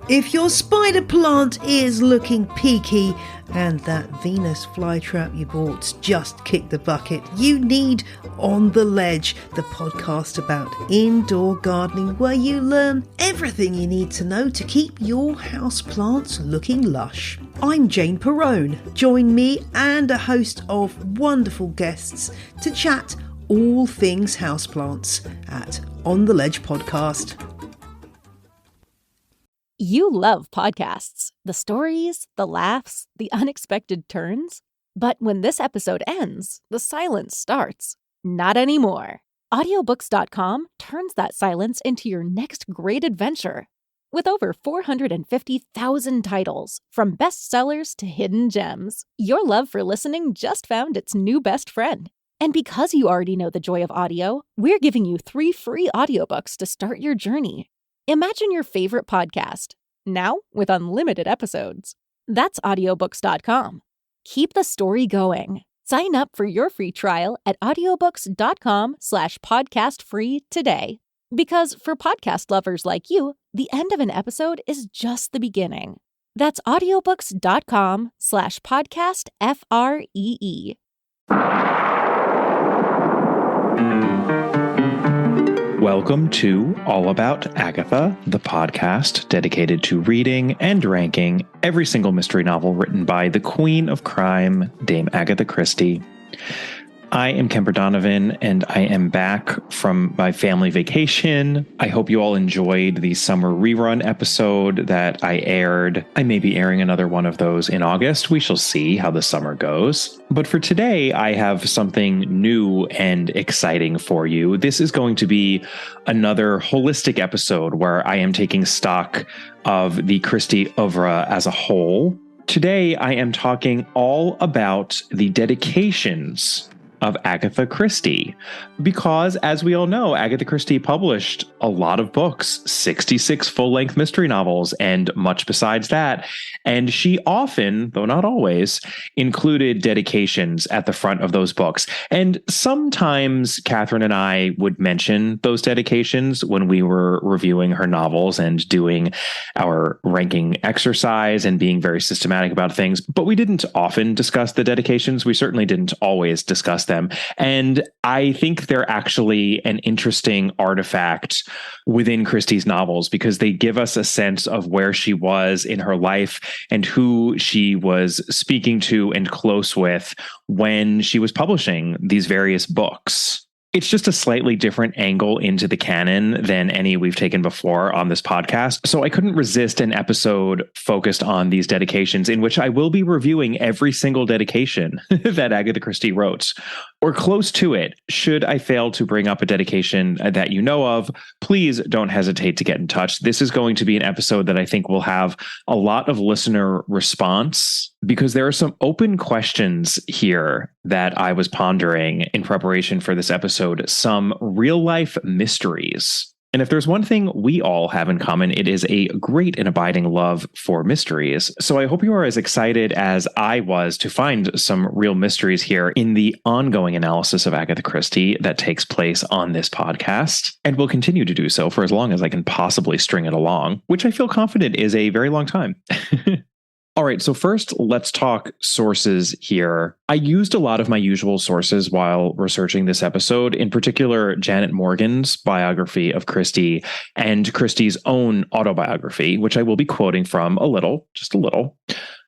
If your spider plant is looking peaky and that Venus flytrap you bought's just kicked the bucket, you need On the Ledge, the podcast about indoor gardening where you learn everything you need to know to keep your houseplants looking lush. I'm Jane Perrone. Join me and a host of wonderful guests to chat all things houseplants at On the Ledge Podcast. You love podcasts, the stories, the laughs, the unexpected turns. But when this episode ends, the silence starts. Not anymore. Audiobooks.com turns that silence into your next great adventure. With over 450,000 titles, from bestsellers to hidden gems, your love for listening just found its new best friend. And because you already know the joy of audio, we're giving you 3 free audiobooks to start your journey. Imagine your favorite podcast, now with unlimited episodes. That's audiobooks.com. Keep the story going. Sign up for your free trial at audiobooks.com/podcastfree today. Because for podcast lovers like you, the end of an episode is just the beginning. That's audiobooks.com/podcastfree. Welcome to All About Agatha, the podcast dedicated to reading and ranking every single mystery novel written by the Queen of Crime, Dame Agatha Christie. I am Kemper Donovan, and I am back from my family vacation. I hope you all enjoyed the summer rerun episode that I aired. I may be airing another one of those in August. We shall see how the summer goes. But for today, I have something new and exciting for you. This is going to be another holistic episode where I am taking stock of the Christie oeuvre as a whole. Today, I am talking all about the dedications of Agatha Christie, because as we all know, Agatha Christie published a lot of books, 66 full-length mystery novels, and much besides that. And she often, though not always, included dedications at the front of those books. And sometimes Catherine and I would mention those dedications when we were reviewing her novels and doing our ranking exercise and being very systematic about things. But we didn't often discuss the dedications. We certainly didn't always discuss them. And I think they're actually an interesting artifact within Christie's novels because they give us a sense of where she was in her life and who she was speaking to and close with when she was publishing these various books. It's just a slightly different angle into the canon than any we've taken before on this podcast. So I couldn't resist an episode focused on these dedications in which I will be reviewing every single dedication that Agatha Christie wrote, or close to it. Should I fail to bring up a dedication that you know of, please don't hesitate to get in touch. This is going to be an episode that I think will have a lot of listener response because there are some open questions here that I was pondering in preparation for this episode, some real life mysteries. And if there's one thing we all have in common, it is a great and abiding love for mysteries. So I hope you are as excited as I was to find some real mysteries here in the ongoing analysis of Agatha Christie that takes place on this podcast, and will continue to do so for as long as I can possibly string it along, which I feel confident is a very long time. All right, so first, let's talk sources here. I used a lot of my usual sources while researching this episode, in particular, Janet Morgan's biography of Christie and Christie's own autobiography, which I will be quoting from a little, just a little.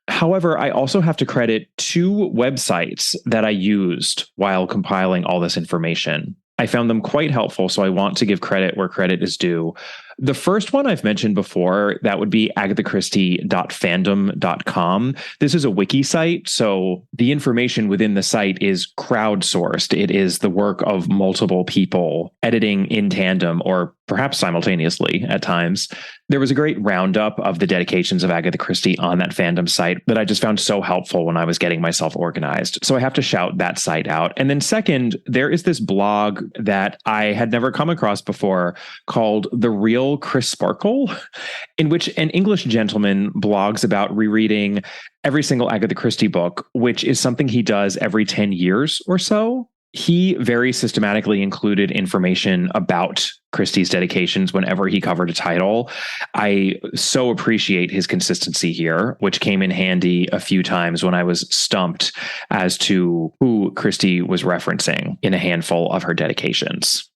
However, I also have to credit 2 websites that I used while compiling all this information. I found them quite helpful, so I want to give credit where credit is due. The first one I've mentioned before, that would be agathachristie.fandom.com. This is a wiki site, so the information within the site is crowdsourced. It is the work of multiple people editing in tandem or perhaps simultaneously at times. There was a great roundup of the dedications of Agatha Christie on that fandom site that I just found so helpful when I was getting myself organized. So I have to shout that site out. And then second, there is this blog that I had never come across before called The Real Chris Sparkle, in which an English gentleman blogs about rereading every single Agatha Christie book, which is something he does every 10 years or so. He very systematically included information about Christie's dedications whenever he covered a title. I so appreciate his consistency here, which came in handy a few times when I was stumped as to who Christie was referencing in a handful of her dedications.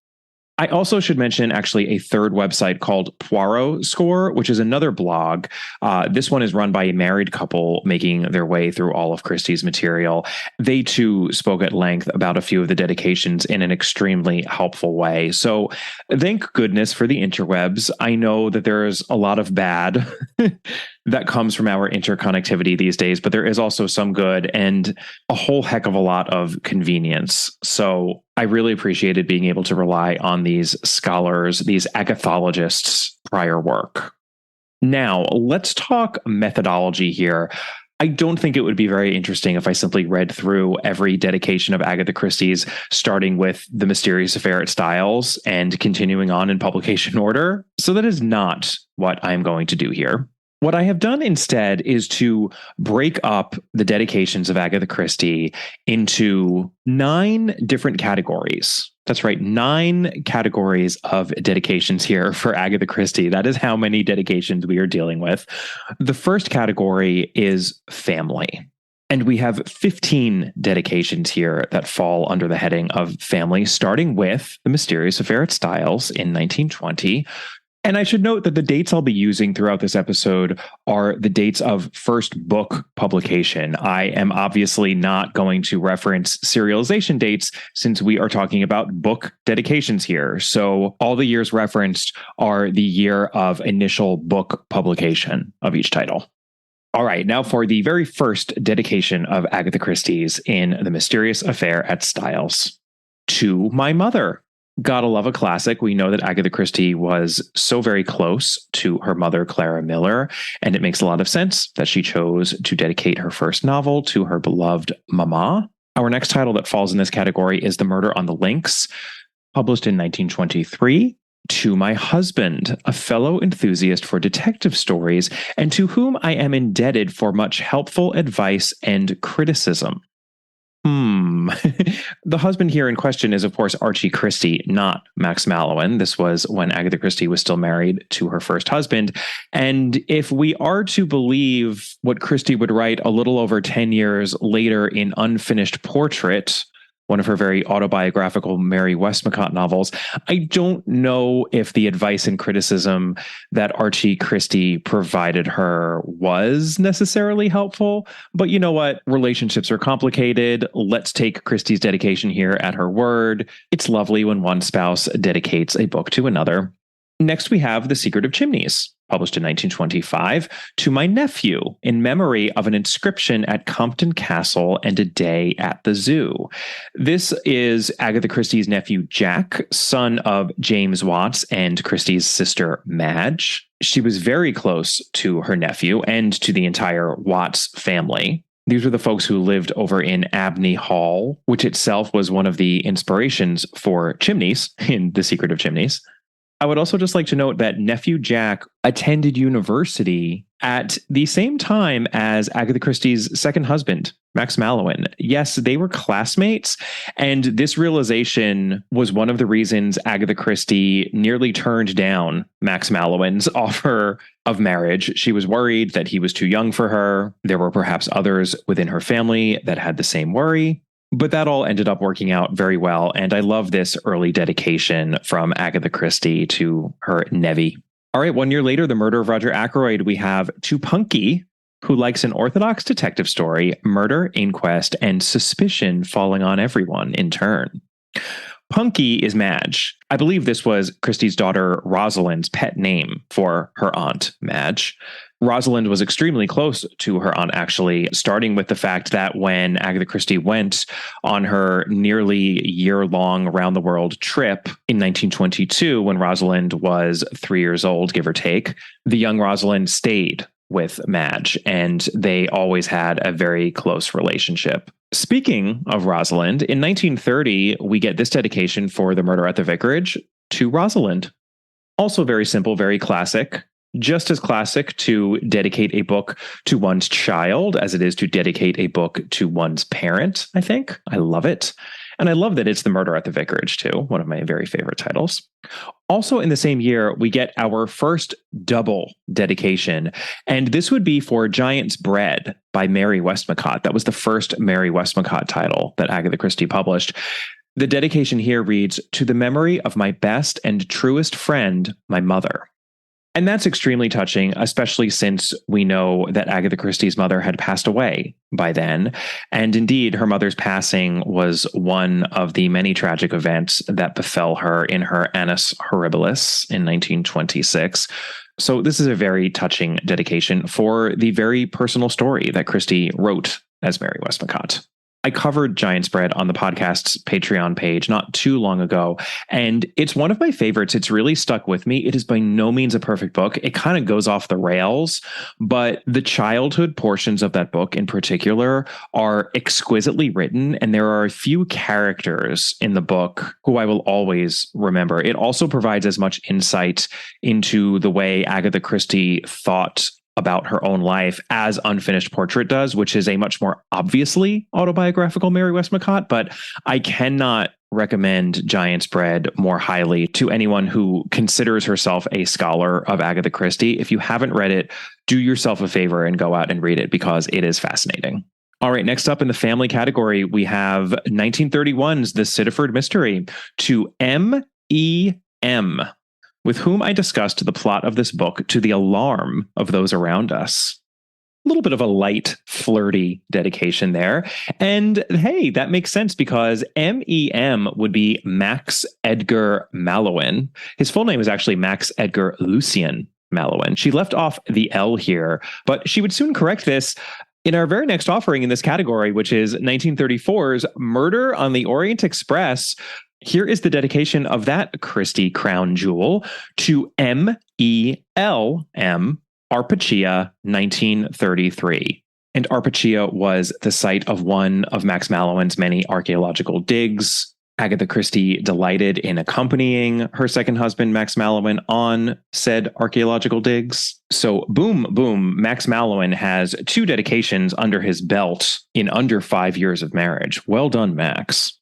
I also should mention actually a third website called Poirot Score, which is another blog. This one is run by a married couple making their way through all of Christie's material. They too spoke at length about a few of the dedications in an extremely helpful way. So thank goodness for the interwebs. I know that there's a lot of bad that comes from our interconnectivity these days, but there is also some good and a whole heck of a lot of convenience. So I really appreciated being able to rely on these scholars, these agathologists' prior work. Now, let's talk methodology here. I don't think it would be very interesting if I simply read through every dedication of Agatha Christie's, starting with The Mysterious Affair at Styles and continuing on in publication order. So that is not what I'm going to do here. What I have done instead is to break up the dedications of Agatha Christie into 9 different categories. That's right, 9 categories of dedications here for Agatha Christie. That is how many dedications we are dealing with. The first category is family. And we have 15 dedications here that fall under the heading of family, starting with The Mysterious Affair at Styles in 1920. And I should note that the dates I'll be using throughout this episode are the dates of first book publication. I am obviously not going to reference serialization dates since we are talking about book dedications here. So all the years referenced are the year of initial book publication of each title. All right, now for the very first dedication of Agatha Christie's in The Mysterious Affair at Styles. To my mother. Gotta love a classic. We know that Agatha Christie was so very close to her mother, Clara Miller, and it makes a lot of sense that she chose to dedicate her first novel to her beloved mama. Our next title that falls in this category is The Murder on the Links, published in 1923. To my husband, a fellow enthusiast for detective stories, and to whom I am indebted for much helpful advice and criticism. The husband here in question is, of course, Archie Christie, not Max Mallowan. This was when Agatha Christie was still married to her first husband. And if we are to believe what Christie would write a little over 10 years later in Unfinished Portrait, one of her very autobiographical Mary Westmacott novels, I don't know if the advice and criticism that Archie Christie provided her was necessarily helpful. But you know what? Relationships are complicated. Let's take Christie's dedication here at her word. It's lovely when one spouse dedicates a book to another. Next, we have The Secret of Chimneys, published in 1925, to my nephew in memory of an inscription at Compton Castle and a day at the zoo. This is Agatha Christie's nephew, Jack, son of James Watts and Christie's sister, Madge. She was very close to her nephew and to the entire Watts family. These were the folks who lived over in Abney Hall, which itself was one of the inspirations for Chimneys in The Secret of Chimneys. I would also just like to note that nephew Jack attended university at the same time as Agatha Christie's second husband, Max Mallowan. Yes, they were classmates, and this realization was one of the reasons Agatha Christie nearly turned down Max Mallowan's offer of marriage. She was worried that he was too young for her. There were perhaps others within her family that had the same worry. But that all ended up working out very well, and I love this early dedication from Agatha Christie to her nevy. All right, 1 year later, The Murder of Roger Ackroyd, we have To Punky, who likes an orthodox detective story, murder, inquest, and suspicion falling on everyone in turn. Punky is Madge. I believe this was Christie's daughter Rosalind's pet name for her aunt, Madge. Rosalind was extremely close to her aunt, actually, starting with the fact that when Agatha Christie went on her nearly year-long around-the-world trip in 1922, when Rosalind was 3 years old, give or take, the young Rosalind stayed with Madge, and they always had a very close relationship. Speaking of Rosalind, in 1930, we get this dedication for The Murder at the Vicarage to Rosalind. Also very simple, very classic. Just as classic to dedicate a book to one's child as it is to dedicate a book to one's parent, I think. I love it. And I love that it's The Murder at the Vicarage, too, one of my very favorite titles. Also in the same year, we get our first double dedication, and this would be for Giant's Bread by Mary Westmacott. That was the first Mary Westmacott title that Agatha Christie published. The dedication here reads, "To the memory of my best and truest friend, my mother." And that's extremely touching, especially since we know that Agatha Christie's mother had passed away by then. And indeed, her mother's passing was one of the many tragic events that befell her in her Annus Horribilis in 1926. So this is a very touching dedication for the very personal story that Christie wrote as Mary Westmacott. I covered Giant's Bread on the podcast's Patreon page not too long ago, and it's one of my favorites. It's really stuck with me. It is by no means a perfect book. It kind of goes off the rails, but the childhood portions of that book in particular are exquisitely written, and there are a few characters in the book who I will always remember. It also provides as much insight into the way Agatha Christie thought about her own life as Unfinished Portrait does, which is a much more obviously autobiographical Mary Westmacott, but I cannot recommend Giant's Bread more highly to anyone who considers herself a scholar of Agatha Christie. If you haven't read it, do yourself a favor and go out and read it because it is fascinating. All right, next up in the family category, we have 1931's The Sittaford Mystery to M.E.M., with whom I discussed the plot of this book to the alarm of those around us. A little bit of a light, flirty dedication there. And hey, that makes sense because M.E.M. would be Max Edgar Mallowan. His full name is actually Max Edgar Lucien Mallowan. She left off the L here, but she would soon correct this in our very next offering in this category, which is 1934's Murder on the Orient Express. Here is the dedication of that Christie crown jewel to M.E.L.M. Arpachia, 1933. And Arpachia was the site of one of Max Mallowan's many archaeological digs. Agatha Christie delighted in accompanying her second husband, Max Mallowan, on said archaeological digs. So boom, boom, Max Mallowan has 2 dedications under his belt in under 5 years of marriage. Well done, Max.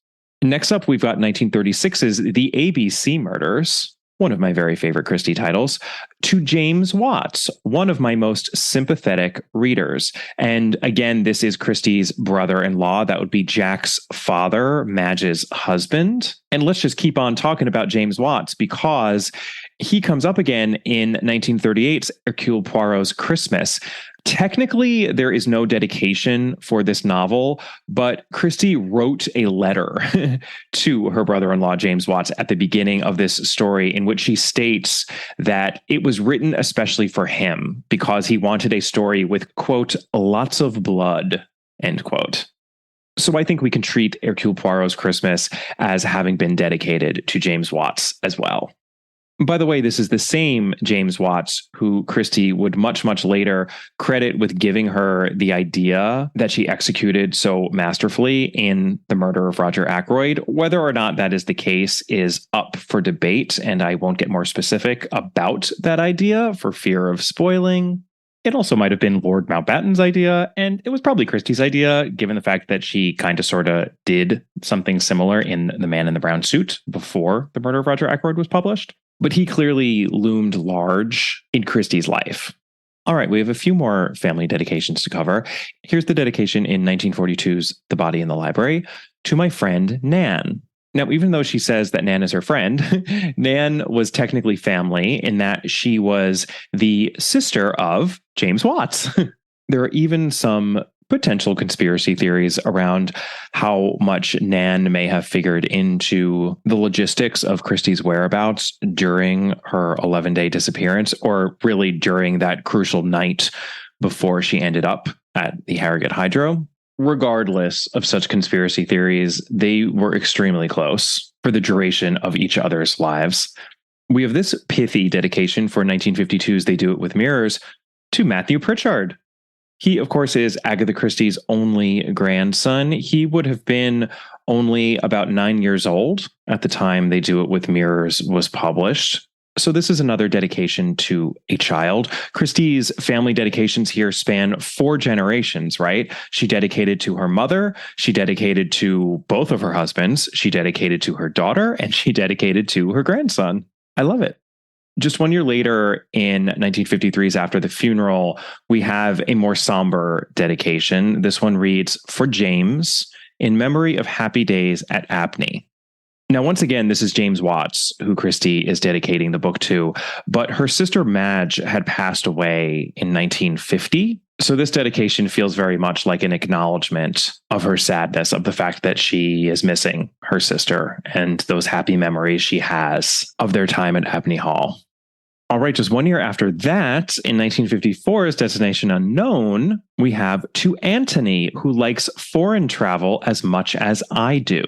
Next up, we've got 1936's The ABC Murders, one of my very favorite Christie titles, to James Watts, one of my most sympathetic readers. And again, this is Christie's brother-in-law. That would be Jack's father, Madge's husband. And let's just keep on talking about James Watts because he comes up again in 1938's Hercule Poirot's Christmas. Technically, there is no dedication for this novel, but Christie wrote a letter to her brother-in-law, James Watts, at the beginning of this story in which she states that it was written especially for him because he wanted a story with, quote, lots of blood, end quote. So I think we can treat Hercule Poirot's Christmas as having been dedicated to James Watts as well. By the way, this is the same James Watts who Christie would much, much later credit with giving her the idea that she executed so masterfully in The Murder of Roger Ackroyd. Whether or not that is the case is up for debate, and I won't get more specific about that idea for fear of spoiling. It also might have been Lord Mountbatten's idea, and it was probably Christie's idea, given the fact that she kind of sort of did something similar in The Man in the Brown Suit before The Murder of Roger Ackroyd was published. But he clearly loomed large in Christie's life. All right, we have a few more family dedications to cover. Here's the dedication in 1942's The Body in the Library to my friend Nan. Now, even though she says that Nan is her friend, Nan was technically family in that she was the sister of James Watts. There are even some potential conspiracy theories around how much Nan may have figured into the logistics of Christie's whereabouts during her 11-day disappearance, or really during that crucial night before she ended up at the Harrogate Hydro. Regardless of such conspiracy theories, they were extremely close for the duration of each other's lives. We have this pithy dedication for 1952's They Do It With Mirrors to Matthew Pritchard. He, of course, is Agatha Christie's only grandson. He would have been only about 9 years old at the time They Do It With Mirrors was published. So this is another dedication to a child. Christie's family dedications here span 4 generations, right? She dedicated to her mother, she dedicated to both of her husbands, she dedicated to her daughter, and she dedicated to her grandson. I love it. Just 1 year later, in 1953's After the Funeral, we have a more somber dedication. This one reads, "For James, in memory of happy days at Abney." Now, once again, this is James Watts, who Christie is dedicating the book to, but her sister Madge had passed away in 1950. So this dedication feels very much like an acknowledgement of her sadness, of the fact that she is missing her sister and those happy memories she has of their time at Abney Hall. All right, just 1 year after that, in 1954's Destination Unknown, we have To Antony, who likes foreign travel as much as I do.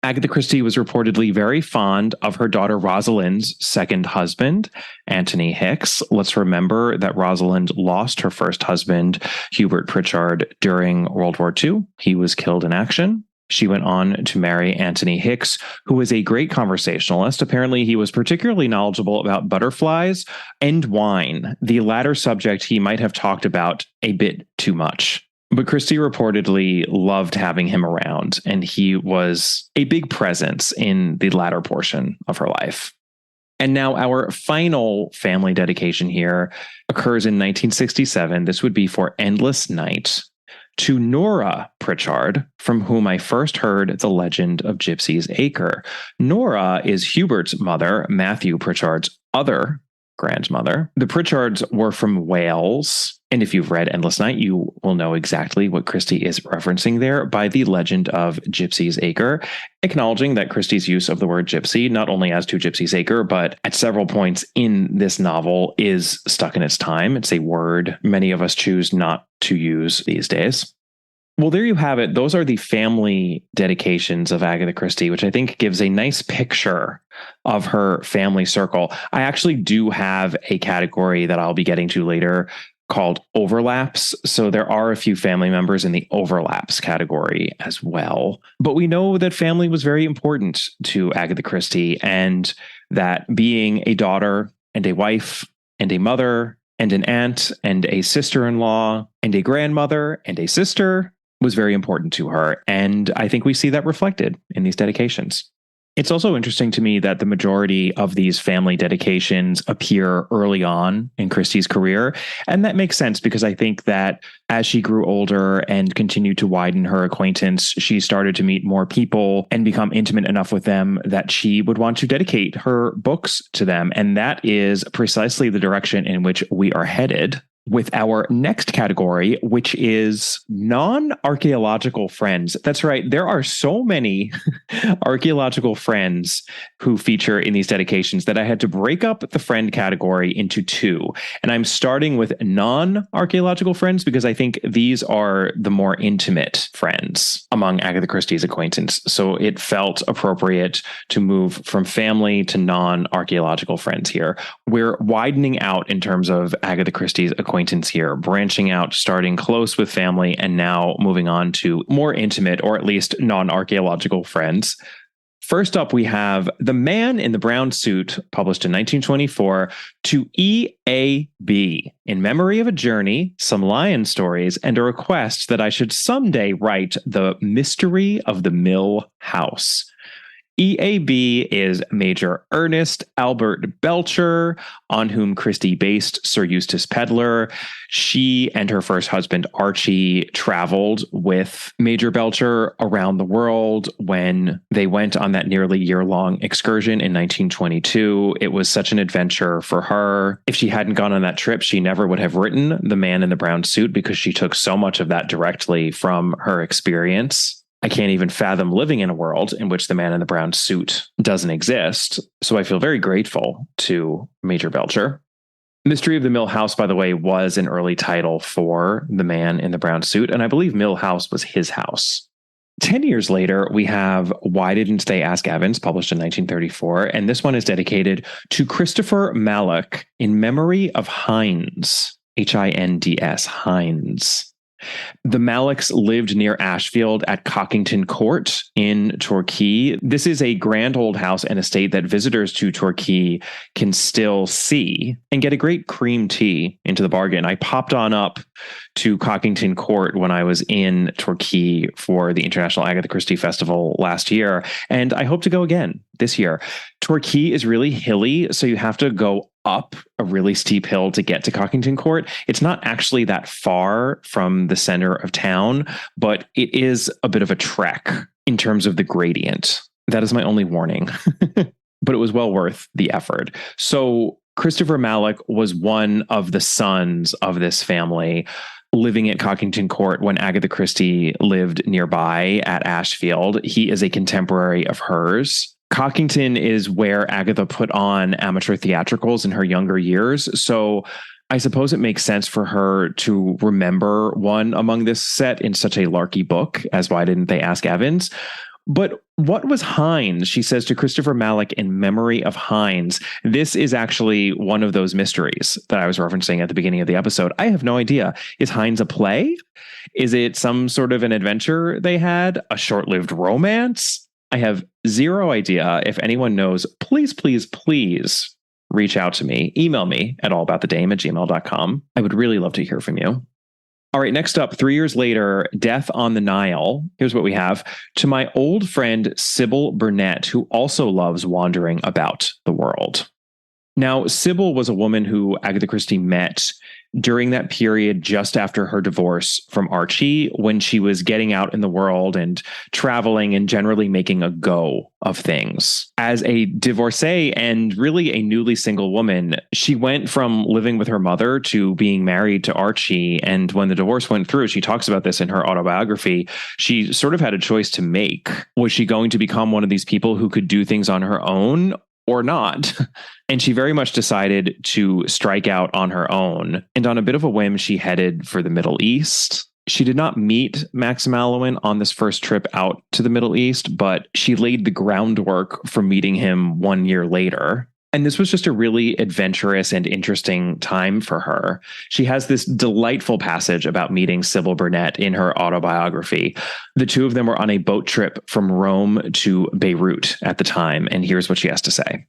Agatha Christie was reportedly very fond of her daughter Rosalind's second husband, Anthony Hicks. Let's remember that Rosalind lost her first husband, Hubert Pritchard, during World War II. He was killed in action. She went on to marry Anthony Hicks, who was a great conversationalist. Apparently, he was particularly knowledgeable about butterflies and wine, the latter subject he might have talked about a bit too much. But Christie reportedly loved having him around, and he was a big presence in the latter portion of her life. And now our final family dedication here occurs in 1967. This would be For Endless Night, to Nora Pritchard, from whom I first heard the legend of Gypsy's Acre. Nora is Hubert's mother, Matthew Pritchard's other grandmother. The Pritchards were from Wales, and if you've read Endless Night, you will know exactly what Christie is referencing there by the legend of Gypsy's Acre, acknowledging that Christie's use of the word gypsy, not only as to Gypsy's Acre, but at several points in this novel, is stuck in its time. It's a word many of us choose not to use these days. Well, there you have it. Those are the family dedications of Agatha Christie, which I think gives a nice picture of her family circle. I actually do have a category that I'll be getting to later called overlaps. So there are a few family members in the overlaps category as well. But we know that family was very important to Agatha Christie, and that being a daughter and a wife and a mother and an aunt and a sister-in-law and a grandmother and a sister was very important to her. And I think we see that reflected in these dedications. It's also interesting to me that the majority of these family dedications appear early on in Christie's career. And that makes sense because I think that as she grew older and continued to widen her acquaintance, she started to meet more people and become intimate enough with them that she would want to dedicate her books to them. And that is precisely the direction in which we are headed with our next category, which is non-archaeological friends. That's right. There are so many archaeological friends who feature in these dedications that I had to break up the friend category into 2. And I'm starting with non-archaeological friends because I think these are the more intimate friends among Agatha Christie's acquaintance. So it felt appropriate to move from family to non-archaeological friends here. We're widening out in terms of Agatha Christie's acquaintance here, branching out, starting close with family, and now moving on to more intimate, or at least non-archaeological friends. First up, we have The Man in the Brown Suit, published in 1924, to E.A.B., in memory of a journey, some lion stories, and a request that I should someday write The Mystery of the Mill House. E.A.B. is Major Ernest Albert Belcher, on whom Christie based Sir Eustace Pedlar. She and her first husband, Archie, traveled with Major Belcher around the world when they went on that nearly year-long excursion in 1922. It was such an adventure for her. If she hadn't gone on that trip, she never would have written The Man in the Brown Suit because she took so much of that directly from her experience. I can't even fathom living in a world in which the man in the brown suit doesn't exist. So I feel very grateful to Major Belcher. Mystery of the Mill House, by the way, was an early title for The Man in the Brown Suit, and I believe Mill House was his house. 10 years later, we have Why Didn't They Ask Evans, published in 1934, and this one is dedicated to Christopher Mallock in memory of Hines, Hinds, Hines. The Maliks lived near Ashfield at Cockington Court in Torquay. This is a grand old house and estate that visitors to Torquay can still see and get a great cream tea into the bargain. I popped on up to Cockington Court when I was in Torquay for the International Agatha Christie Festival last year, and I hope to go again this year. Torquay is really hilly, so you have to go up a really steep hill to get to Cockington Court. It's not actually that far from the center of town, but it is a bit of a trek in terms of the gradient. That is my only warning, but it was well worth the effort. So Christopher Malik was one of the sons of this family living at Cockington Court when Agatha Christie lived nearby at Ashfield. He is a contemporary of hers. Cockington is where Agatha put on amateur theatricals in her younger years. So I suppose it makes sense for her to remember one among this set in such a larky book as Why Didn't They Ask Evans? But what was Hines? She says to Christopher Malik in memory of Hines. This is actually one of those mysteries that I was referencing at the beginning of the episode. I have no idea. Is Hines a play? Is it some sort of an adventure they had? A short-lived romance? I have zero idea. If anyone knows, please, please, please reach out to me. Email me at allaboutthedame@gmail.com. I would really love to hear from you. All right, next up, 3 years later, Death on the Nile. Here's what we have. To my old friend, Sybil Burnett, who also loves wandering about the world. Now, Sybil was a woman who Agatha Christie met during that period just after her divorce from Archie, when she was getting out in the world and traveling and generally making a go of things. As a divorcee and really a newly single woman, she went from living with her mother to being married to Archie. And when the divorce went through, she talks about this in her autobiography, she sort of had a choice to make. Was she going to become one of these people who could do things on her own or not? And she very much decided to strike out on her own. And on a bit of a whim, she headed for the Middle East. She did not meet Max Mallowan on this first trip out to the Middle East, but she laid the groundwork for meeting him 1 year later. And this was just a really adventurous and interesting time for her. She has this delightful passage about meeting Sybil Burnett in her autobiography. The two of them were on a boat trip from Rome to Beirut at the time, and here's what she has to say.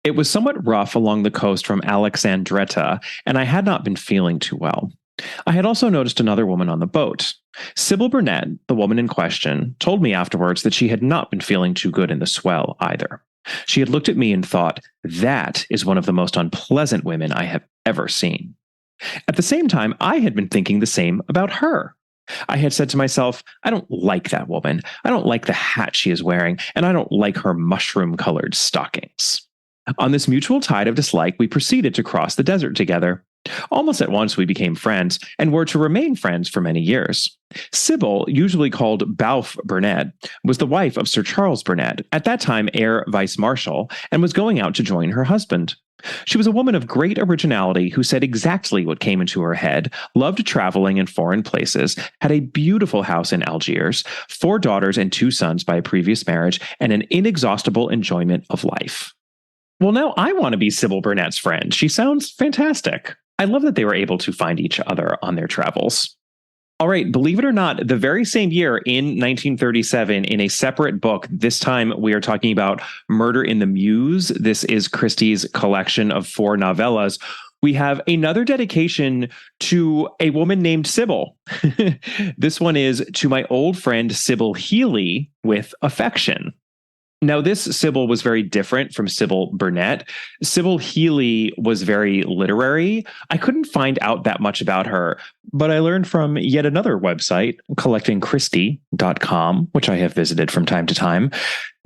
It was somewhat rough along the coast from Alexandretta, and I had not been feeling too well. I had also noticed another woman on the boat. Sybil Burnett, the woman in question, told me afterwards that she had not been feeling too good in the swell either. She had looked at me and thought, that is one of the most unpleasant women I have ever seen. At the same time, I had been thinking the same about her. I had said to myself, I don't like that woman. I don't like the hat she is wearing, and I don't like her mushroom-colored stockings. On this mutual tide of dislike, we proceeded to cross the desert together. Almost at once, we became friends and were to remain friends for many years. Sybil, usually called Balfe Burnett, was the wife of Sir Charles Burnett, at that time Air Vice Marshal, and was going out to join her husband. She was a woman of great originality who said exactly what came into her head, loved traveling in foreign places, had a beautiful house in Algiers, 4 daughters and 2 sons by a previous marriage, and an inexhaustible enjoyment of life. Well, now I want to be Sybil Burnett's friend. She sounds fantastic. I love that they were able to find each other on their travels. All right, believe it or not, the very same year in 1937, in a separate book, this time we are talking about Murder in the Mews. This is Christie's collection of 4 novellas. We have another dedication to a woman named Sybil. This one is to my old friend Sybil Healy with affection. Now, this Sybil was very different from Sybil Burnett. Sybil Healy was very literary. I couldn't find out that much about her, but I learned from yet another website, collectingchristie.com, which I have visited from time to time,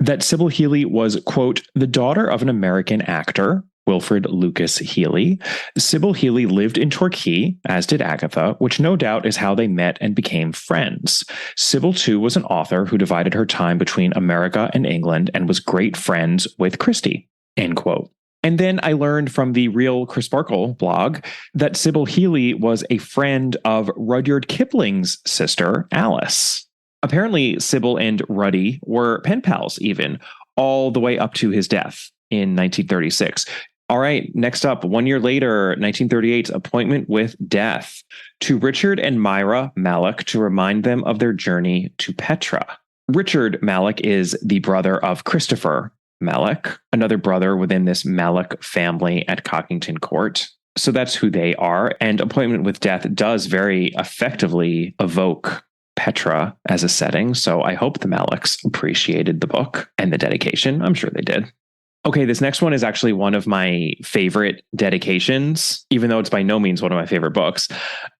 that Sybil Healy was, quote, the daughter of an American actor, Wilfred Lucas Healy. Sybil Healy lived in Torquay, as did Agatha, which no doubt is how they met and became friends. Sybil, too, was an author who divided her time between America and England and was great friends with Christie, end quote. And then I learned from the Real Crisparkle blog that Sybil Healy was a friend of Rudyard Kipling's sister, Alice. Apparently, Sybil and Ruddy were pen pals even, all the way up to his death in 1936. All right, next up, 1 year later, 1938's Appointment with Death. To Richard and Myra Malloch to remind them of their journey to Petra. Richard Malloch is the brother of Christopher Malloch, another brother within this Malloch family at Cockington Court. So that's who they are. And Appointment with Death does very effectively evoke Petra as a setting. So I hope the Mallochs appreciated the book and the dedication. I'm sure they did. Okay, this next one is actually one of my favorite dedications, even though it's by no means one of my favorite books.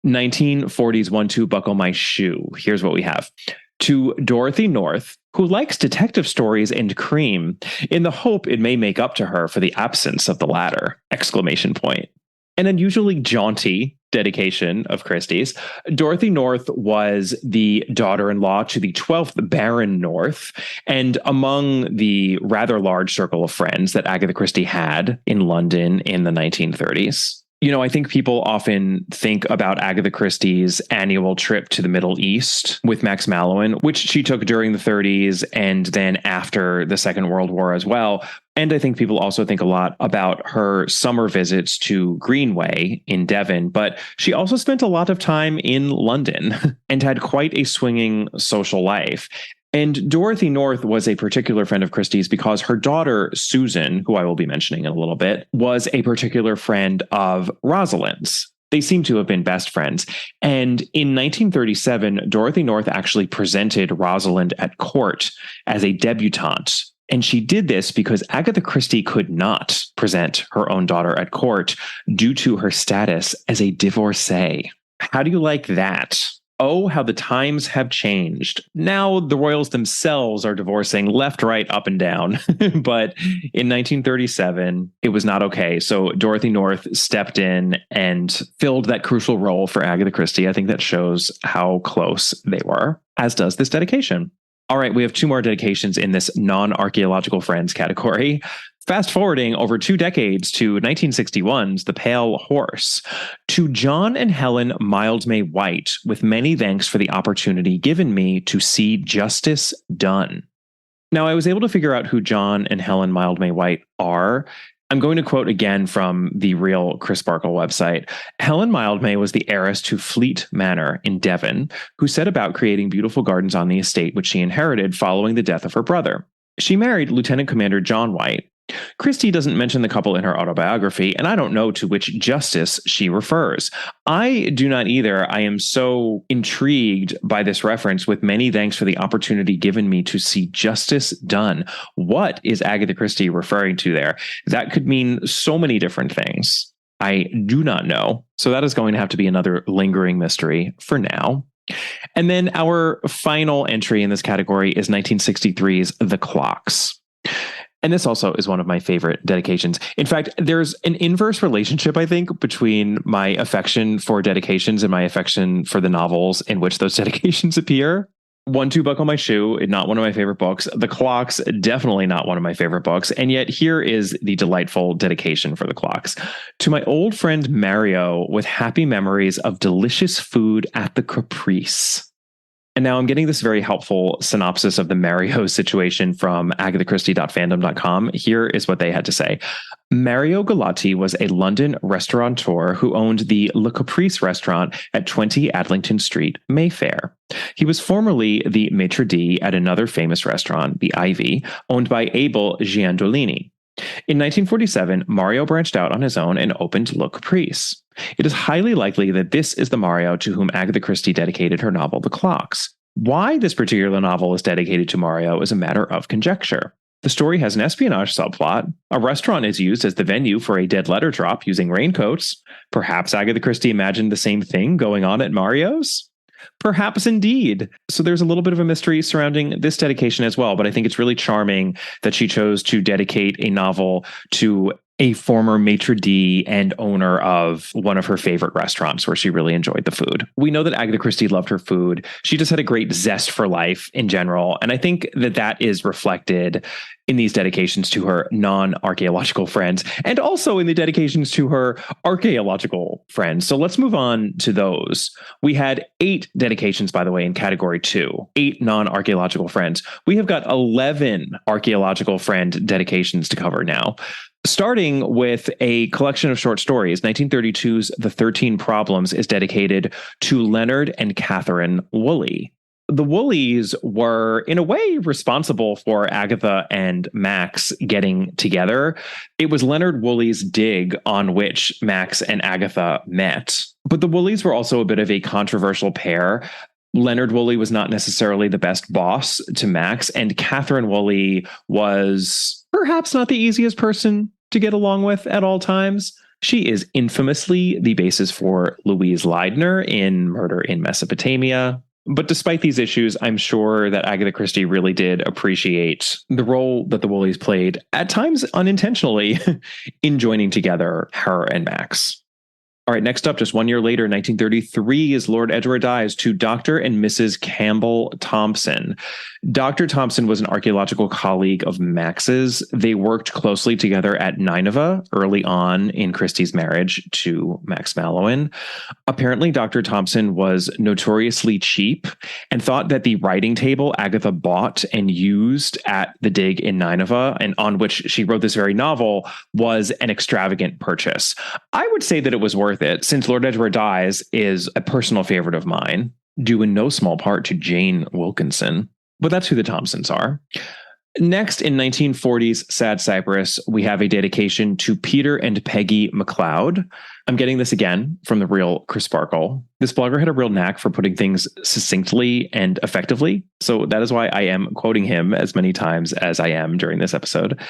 1940's 1-2 Buckle My Shoe. Here's what we have. To Dorothy North, who likes detective stories and cream, in the hope it may make up to her for the absence of the latter! Exclamation point. An unusually jaunty dedication of Christie's. Dorothy North was the daughter-in-law to the 12th Baron North, and among the rather large circle of friends that Agatha Christie had in London in the 1930s. You know, I think people often think about Agatha Christie's annual trip to the Middle East with Max Mallowan, which she took during the 30s and then after the Second World War as well. And I think people also think a lot about her summer visits to Greenway in Devon, but she also spent a lot of time in London and had quite a swinging social life. And Dorothy North was a particular friend of Christie's because her daughter, Susan, who I will be mentioning in a little bit, was a particular friend of Rosalind's. They seem to have been best friends. And in 1937, Dorothy North actually presented Rosalind at court as a debutante. And she did this because Agatha Christie could not present her own daughter at court due to her status as a divorcee. How do you like that? Oh, how the times have changed. Now the royals themselves are divorcing left, right, up, and down. But in 1937, it was not okay. So Dorothy North stepped in and filled that crucial role for Agatha Christie. I think that shows how close they were, as does this dedication. All right, we have 2 more dedications in this non-archaeological friends category. Fast forwarding over 2 decades to 1961's The Pale Horse. To John and Helen Mildmay White, with many thanks for the opportunity given me to see justice done. Now, I was able to figure out who John and Helen Mildmay White are. I'm going to quote again from the real Chris Sparkle website. Helen Mildmay was the heiress to Fleet Manor in Devon, who set about creating beautiful gardens on the estate which she inherited following the death of her brother. She married Lieutenant Commander John White. Christie doesn't mention the couple in her autobiography, and I don't know to which justice she refers. I do not either. I am so intrigued by this reference, with many thanks for the opportunity given me to see justice done. What is Agatha Christie referring to there? That could mean so many different things. I do not know. So that is going to have to be another lingering mystery for now. And then our final entry in this category is 1963's The Clocks. And this also is one of my favorite dedications. In fact, there's an inverse relationship, I think, between my affection for dedications and my affection for the novels in which those dedications appear. 1-2 Buckle My Shoe, not one of my favorite books. The Clocks, definitely not one of my favorite books. And yet here is the delightful dedication for The Clocks. To my old friend Mario, with happy memories of delicious food at the Caprice. And now I'm getting this very helpful synopsis of the Mario situation from agathachristie.fandom.com. Here is what they had to say. Mario Galati was a London restaurateur who owned the Le Caprice restaurant at 20 Adlington Street, Mayfair. He was formerly the maitre d' at another famous restaurant, the Ivy, owned by Abel Giandolini. In 1947, Mario branched out on his own and opened Le Caprice. It is highly likely that this is the Mario to whom Agatha Christie dedicated her novel, The Clocks. Why this particular novel is dedicated to Mario is a matter of conjecture. The story has an espionage subplot. A restaurant is used as the venue for a dead letter drop using raincoats. Perhaps Agatha Christie imagined the same thing going on at Mario's? Perhaps indeed. So there's a little bit of a mystery surrounding this dedication as well, but I think it's really charming that she chose to dedicate a novel to a former maitre d' and owner of one of her favorite restaurants where she really enjoyed the food. We know that Agatha Christie loved her food. She just had a great zest for life in general. And I think that that is reflected in these dedications to her non-archaeological friends and also in the dedications to her archaeological friends. So let's move on to those. We had 8 dedications, by the way, in category 2, 8 non-archaeological friends. We have got 11 archaeological friend dedications to cover now. Starting with a collection of short stories, 1932's The 13 Problems is dedicated to Leonard and Catherine Woolley. The Woolleys were, in a way, responsible for Agatha and Max getting together. It was Leonard Woolley's dig on which Max and Agatha met. But the Woolleys were also a bit of a controversial pair. Leonard Woolley was not necessarily the best boss to Max, and Catherine Woolley was perhaps not the easiest person to get along with at all times. She is infamously the basis for Louise Leidner in Murder in Mesopotamia. But despite these issues, I'm sure that Agatha Christie really did appreciate the role that the Woolleys played, at times unintentionally, in joining together her and Max. All right, next up, just 1 year later, 1933, is Lord Edgeworth Dies to Dr. and Mrs. Campbell Thompson. Dr. Thompson was an archaeological colleague of Max's. They worked closely together at Nineveh early on in Christie's marriage to Max Mallowan. Apparently, Dr. Thompson was notoriously cheap and thought that the writing table Agatha bought and used at the dig in Nineveh, and on which she wrote this very novel, was an extravagant purchase. I would say that it was worth it, since Lord Edgeworth Dies is a personal favorite of mine, due in no small part to Jane Wilkinson. But that's who the Thompsons are. Next, in 1940's Sad Cypress, we have a dedication to Peter and Peggy McLeod. I'm getting this again from the real Chris Sparkle. This blogger had a real knack for putting things succinctly and effectively, so that is why I am quoting him as many times as I am during this episode.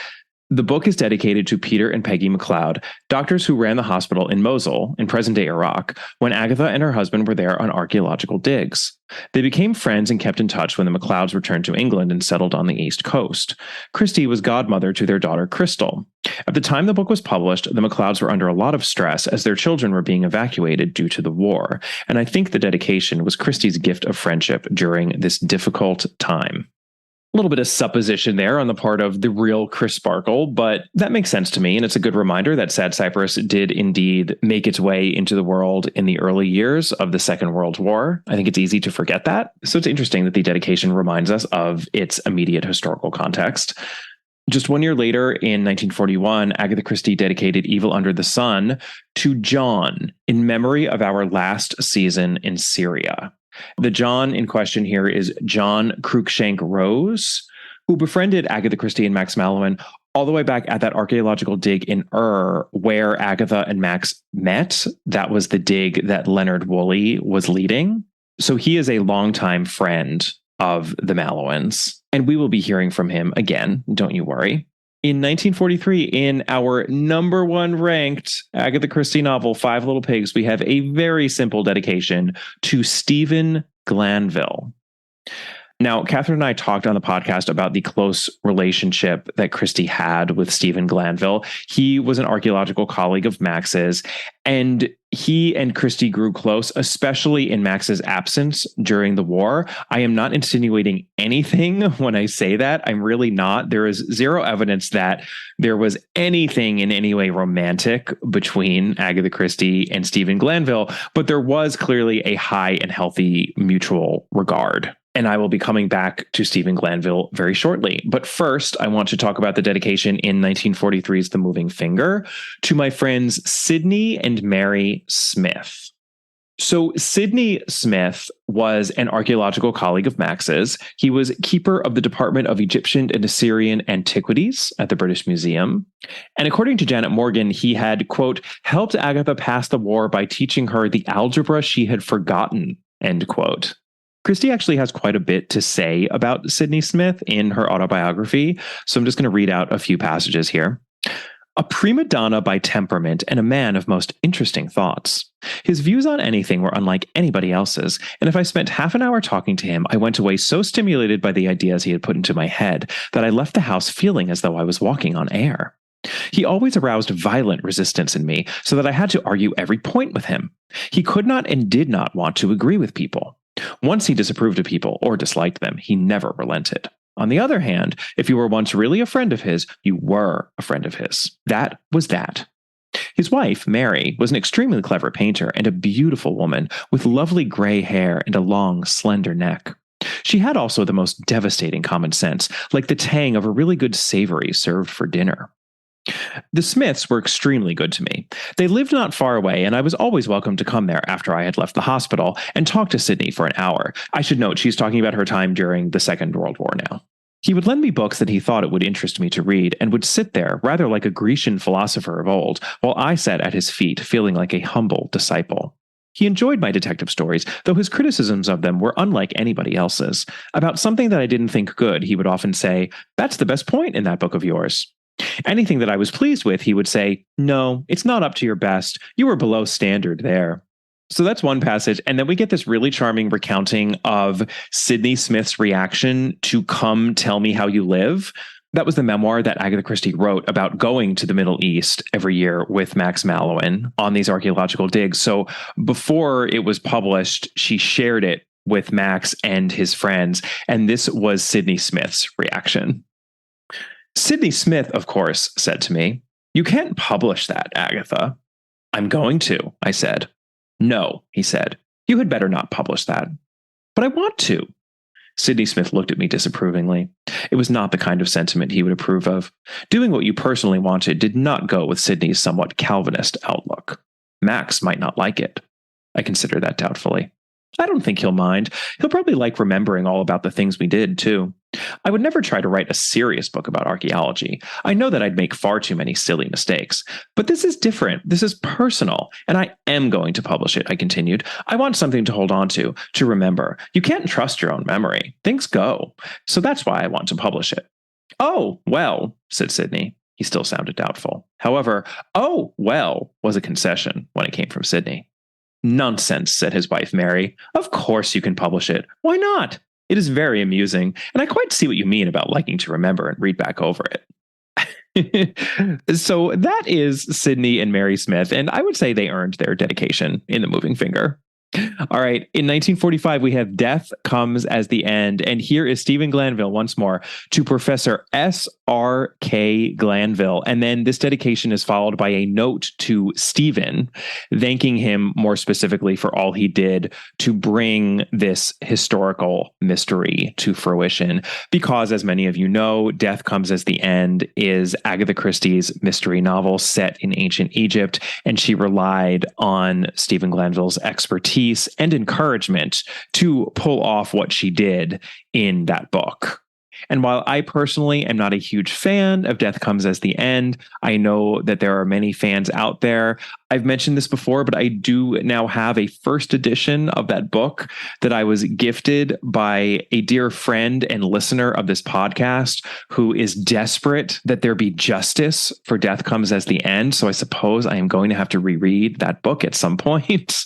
The book is dedicated to Peter and Peggy McLeod, doctors who ran the hospital in Mosul, in present-day Iraq, when Agatha and her husband were there on archaeological digs. They became friends and kept in touch when the McLeods returned to England and settled on the East Coast. Christie was godmother to their daughter, Crystal. At the time the book was published, the McLeods were under a lot of stress as their children were being evacuated due to the war, and I think the dedication was Christie's gift of friendship during this difficult time. A little bit of supposition there on the part of the real Chris Sparkle, but that makes sense to me. And it's a good reminder that Sad Cypress did indeed make its way into the world in the early years of the Second World War. I think it's easy to forget that. So it's interesting that the dedication reminds us of its immediate historical context. Just 1 year later, in 1941, Agatha Christie dedicated Evil Under the Sun to John in memory of our last season in Syria. The John in question here is John Cruikshank Rose, who befriended Agatha Christie and Max Mallowan all the way back at that archaeological dig in where Agatha and Max met. That was the dig that Leonard Woolley was leading. So he is a longtime friend of the Mallowans, and we will be hearing from him again, don't you worry. In 1943, in our number one ranked Agatha Christie novel, Five Little Pigs, we have a very simple dedication to Stephen Glanville. Now, Catherine and I talked on the podcast about the close relationship that Christie had with Stephen Glanville. He was an archaeological colleague of Max's, and he and Christie grew close, especially in Max's absence during the war. I am not insinuating anything when I say that. I'm really not. There is zero evidence that there was anything in any way romantic between Agatha Christie and Stephen Glanville, but there was clearly a high and healthy mutual regard. And I will be coming back to Stephen Glanville very shortly. But first, I want to talk about the dedication in 1943's The Moving Finger to my friends Sidney and Mary Smith. So Sidney Smith was an archaeological colleague of Max's. He was keeper of the Department of Egyptian and Assyrian Antiquities at the British Museum. And according to Janet Morgan, he had, quote, helped Agatha pass the war by teaching her the algebra she had forgotten, end quote. Christie actually has quite a bit to say about Sidney Smith in her autobiography, so I'm just going to read out a few passages here. A prima donna by temperament and a man of most interesting thoughts. His views on anything were unlike anybody else's, and if I spent half an hour talking to him, I went away so stimulated by the ideas he had put into my head that I left the house feeling as though I was walking on air. He always aroused violent resistance in me, so that I had to argue every point with him. He could not and did not want to agree with people. Once he disapproved of people or disliked them, he never relented. On the other hand, if you were once really a friend of his, you were a friend of his. That was that. His wife, Mary, was an extremely clever painter and a beautiful woman with lovely gray hair and a long, slender neck. She had also the most devastating common sense, like the tang of a really good savory served for dinner. The Smiths were extremely good to me. They lived not far away, and I was always welcome to come there after I had left the hospital and talk to Sydney for an hour. I should note she's talking about her time during the Second World War now. He would lend me books that he thought it would interest me to read, and would sit there, rather like a Grecian philosopher of old, while I sat at his feet, feeling like a humble disciple. He enjoyed my detective stories, though his criticisms of them were unlike anybody else's. About something that I didn't think good, he would often say, "That's the best point in that book of yours." Anything that I was pleased with, he would say, "No, it's not up to your best. You were below standard there." So that's one passage. And then we get this really charming recounting of Sydney Smith's reaction to Come Tell Me How You Live. That was the memoir that Agatha Christie wrote about going to the Middle East every year with Max Mallowan on these archaeological digs. So before it was published, she shared it with Max and his friends. And this was Sydney Smith's reaction. Sydney Smith, of course, said to me, "You can't publish that, Agatha." "I'm going to," I said. "No," he said. "You had better not publish that." "But I want to." Sydney Smith looked at me disapprovingly. It was not the kind of sentiment he would approve of. Doing what you personally wanted did not go with Sydney's somewhat Calvinist outlook. Max might not like it. I considered that doubtfully. "I don't think he'll mind. He'll probably like remembering all about the things we did, too. I would never try to write a serious book about archaeology. I know that I'd make far too many silly mistakes. But this is different. This is personal. And I am going to publish it," I continued. "I want something to hold on to remember. You can't trust your own memory. Things go. So that's why I want to publish it." "Oh, well," said Sydney. He still sounded doubtful. However, "Oh, well," was a concession when it came from Sydney. "Nonsense," said his wife, Mary. "Of course you can publish it. Why not? It is very amusing, and I quite see what you mean about liking to remember and read back over it." So that is Sydney and Mary Smith, and I would say they earned their dedication in the moving finger. All right. In 1945, we have Death Comes as the End. And here is Stephen Glanville once more to Professor S.R.K. Glanville. And then this dedication is followed by a note to Stephen, thanking him more specifically for all he did to bring this historical mystery to fruition. Because, as many of you know, Death Comes as the End is Agatha Christie's mystery novel set in ancient Egypt. And she relied on Stephen Glanville's expertise and encouragement to pull off what she did in that book. And while I personally am not a huge fan of Death Comes as the End, I know that there are many fans out there. I've mentioned this before, but I do now have a first edition of that book that I was gifted by a dear friend and listener of this podcast who is desperate that there be justice for Death Comes as the End. So I suppose I am going to have to reread that book at some point.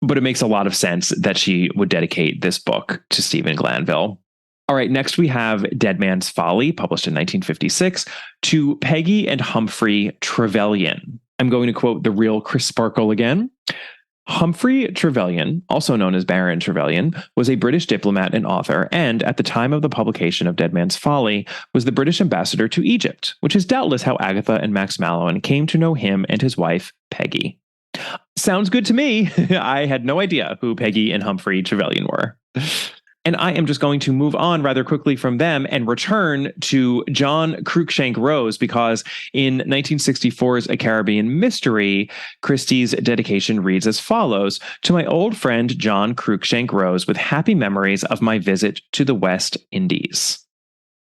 But it makes a lot of sense that she would dedicate this book to Stephen Glanville. All right, next we have Dead Man's Folly, published in 1956, to Peggy and Humphrey Trevelyan. I'm going to quote the real Chris Sparkle again. Humphrey Trevelyan, also known as Baron Trevelyan, was a British diplomat and author, and at the time of the publication of Dead Man's Folly, was the British ambassador to Egypt, which is doubtless how Agatha and Max Mallowan came to know him and his wife, Peggy. Sounds good to me. I had no idea who Peggy and Humphrey Trevelyan were. And I am just going to move on rather quickly from them and return to John Cruikshank Rose, because in 1964's A Caribbean Mystery, Christie's dedication reads as follows: "To my old friend John Cruikshank Rose, with happy memories of my visit to the West Indies."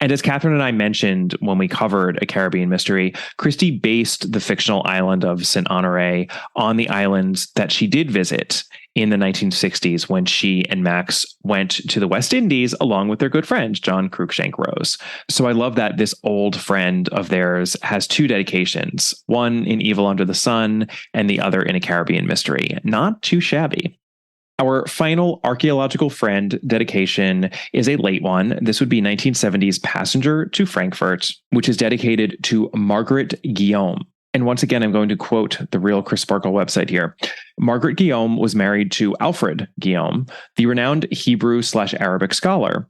And as Catherine and I mentioned when we covered A Caribbean Mystery, Christie based the fictional island of St. Honoré on the islands that she did visit in the 1960s when she and Max went to the West Indies along with their good friend, John Cruikshank Rose. So I love that this old friend of theirs has two dedications, one in Evil Under the Sun and the other in A Caribbean Mystery. Not too shabby. Our final archaeological friend dedication is a late one. This would be 1970's Passenger to Frankfurt, which is dedicated to Margaret Guillaume. And once again, I'm going to quote the real Chris Sparkle website here. Margaret Guillaume was married to Alfred Guillaume, the renowned Hebrew/Arabic scholar.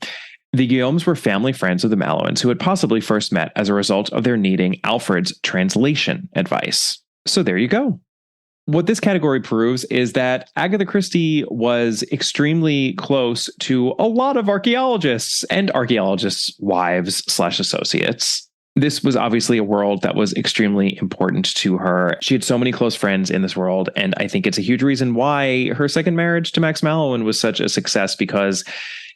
The Guillaumes were family friends of the Mallowans, who had possibly first met as a result of their needing Alfred's translation advice. So there you go. What this category proves is that Agatha Christie was extremely close to a lot of archaeologists and archaeologists' wives/associates. This was obviously a world that was extremely important to her. She had so many close friends in this world, and I think it's a huge reason why her second marriage to Max Mallowan was such a success, because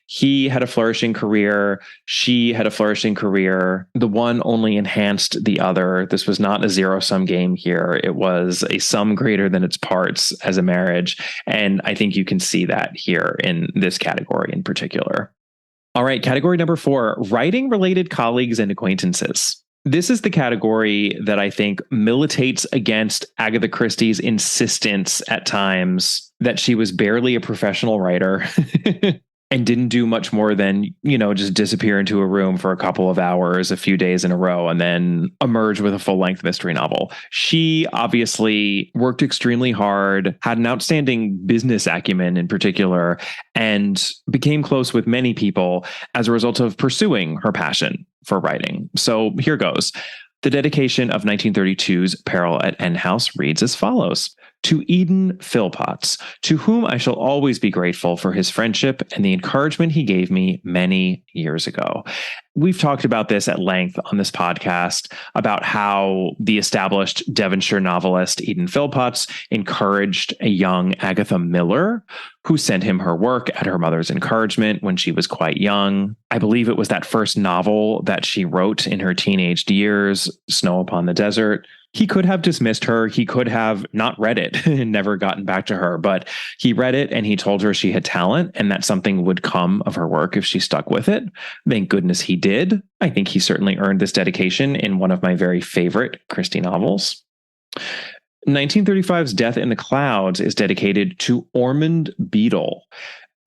he had a flourishing career. She had a flourishing career. The one only enhanced the other. This was not a zero-sum game here. It was a sum greater than its parts as a marriage. And I think you can see that here in this category in particular. All right, category number 4, writing-related colleagues and acquaintances. This is the category that I think militates against Agatha Christie's insistence at times that she was barely a professional writer and didn't do much more than, just disappear into a room for a couple of hours, a few days in a row, and then emerge with a full-length mystery novel. She obviously worked extremely hard, had an outstanding business acumen in particular, and became close with many people as a result of pursuing her passion for writing. So here goes. The dedication of 1932's Peril at N House reads as follows. To Eden Philpotts, to whom I shall always be grateful for his friendship and the encouragement he gave me many years ago. We've talked about this at length on this podcast, about how the established Devonshire novelist Eden Philpotts encouraged a young Agatha Miller, who sent him her work at her mother's encouragement when she was quite young. I believe it was that first novel that she wrote in her teenage years, Snow Upon the Desert. He could have dismissed her. He could have not read it and never gotten back to her, but he read it and he told her she had talent and that something would come of her work if she stuck with it. Thank goodness he did. I think he certainly earned this dedication in one of my very favorite Christie novels. 1935's Death in the Clouds is dedicated to Ormond Beadle.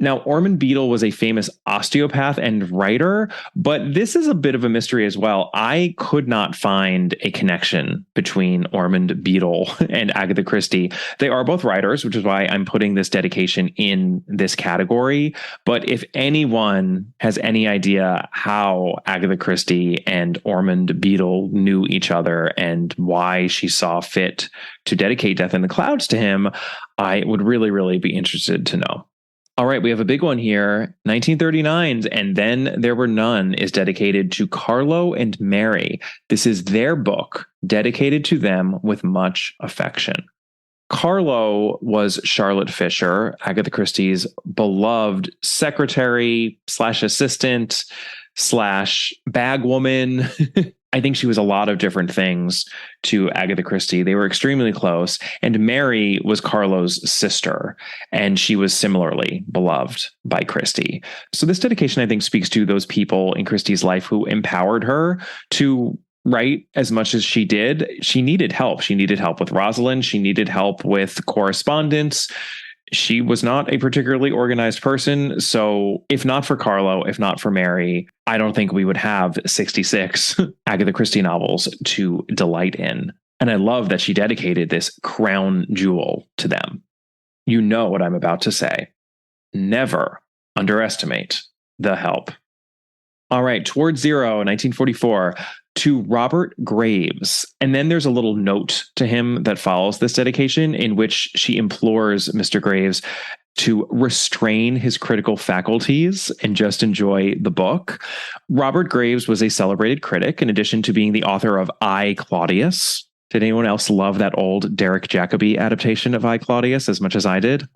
Now, Ormond Beadle was a famous osteopath and writer, but this is a bit of a mystery as well. I could not find a connection between Ormond Beadle and Agatha Christie. They are both writers, which is why I'm putting this dedication in this category. But if anyone has any idea how Agatha Christie and Ormond Beadle knew each other and why she saw fit to dedicate Death in the Clouds to him, I would really, really be interested to know. All right, we have a big one here. 1939's And Then There Were None is dedicated to Carlo and Mary. This is their book, dedicated to them with much affection. Carlo was Charlotte Fisher, Agatha Christie's beloved secretary / assistant / bag woman. I think she was a lot of different things to Agatha Christie. They were extremely close. And Mary was Carlo's sister, and she was similarly beloved by Christie. So this dedication, I think, speaks to those people in Christie's life who empowered her to write as much as she did. She needed help. She needed help with Rosalind. She needed help with correspondence. She was not a particularly organized person. So if not for Carlo, if not for Mary, I don't think we would have 66 Agatha Christie novels to delight in. And I love that she dedicated this crown jewel to them. You know what I'm about to say. Never underestimate the help. All right, Towards Zero, 1944. To Robert Graves. And then there's a little note to him that follows this dedication in which she implores Mr. Graves to restrain his critical faculties and just enjoy the book. Robert Graves was a celebrated critic, in addition to being the author of I, Claudius. Did anyone else love that old Derek Jacobi adaptation of I, Claudius as much as I did?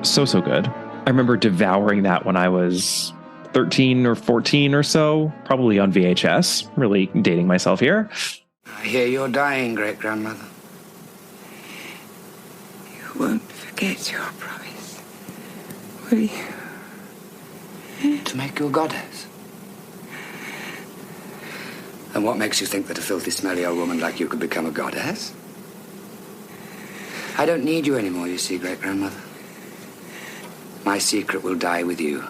So good. I remember devouring that when I was 13 or 14 or so, probably on VHS. Really dating myself here. I hear you're dying, great-grandmother. You won't forget your promise, will you? To make you a goddess. And what makes you think that a filthy, smelly old woman like you could become a goddess? I don't need you anymore, you see, great-grandmother. My secret will die with you.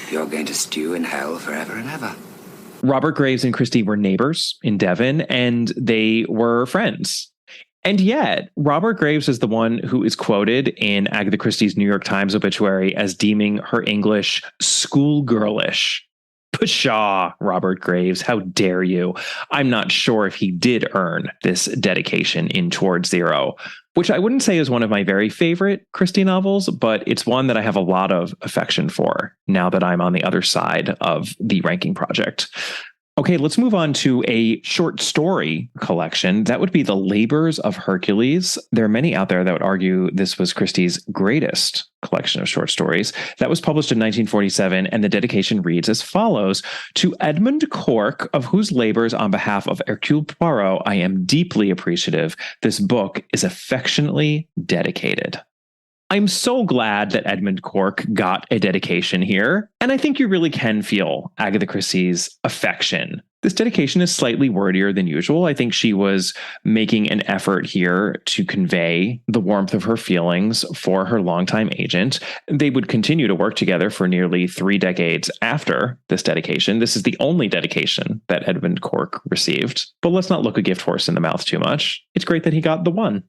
You're going to stew in hell forever and ever. Robert Graves and Christie were neighbors in Devon, and they were friends. And yet, Robert Graves is the one who is quoted in Agatha Christie's New York Times obituary as deeming her English schoolgirlish. Pshaw, Robert Graves, how dare you? I'm not sure if he did earn this dedication in Toward Zero, which I wouldn't say is one of my very favorite Christie novels, but it's one that I have a lot of affection for now that I'm on the other side of the ranking project. Okay, let's move on to a short story collection. That would be The Labors of Hercules. There are many out there that would argue this was Christie's greatest collection of short stories. That was published in 1947, and the dedication reads as follows: To Edmund Cork, of whose labors on behalf of Hercule Poirot I am deeply appreciative, this book is affectionately dedicated. I'm so glad that Edmund Cork got a dedication here, and I think you really can feel Agatha Christie's affection. This dedication is slightly wordier than usual. I think she was making an effort here to convey the warmth of her feelings for her longtime agent. They would continue to work together for nearly 3 decades after this dedication. This is the only dedication that Edmund Cork received. But let's not look a gift horse in the mouth too much. It's great that he got the one.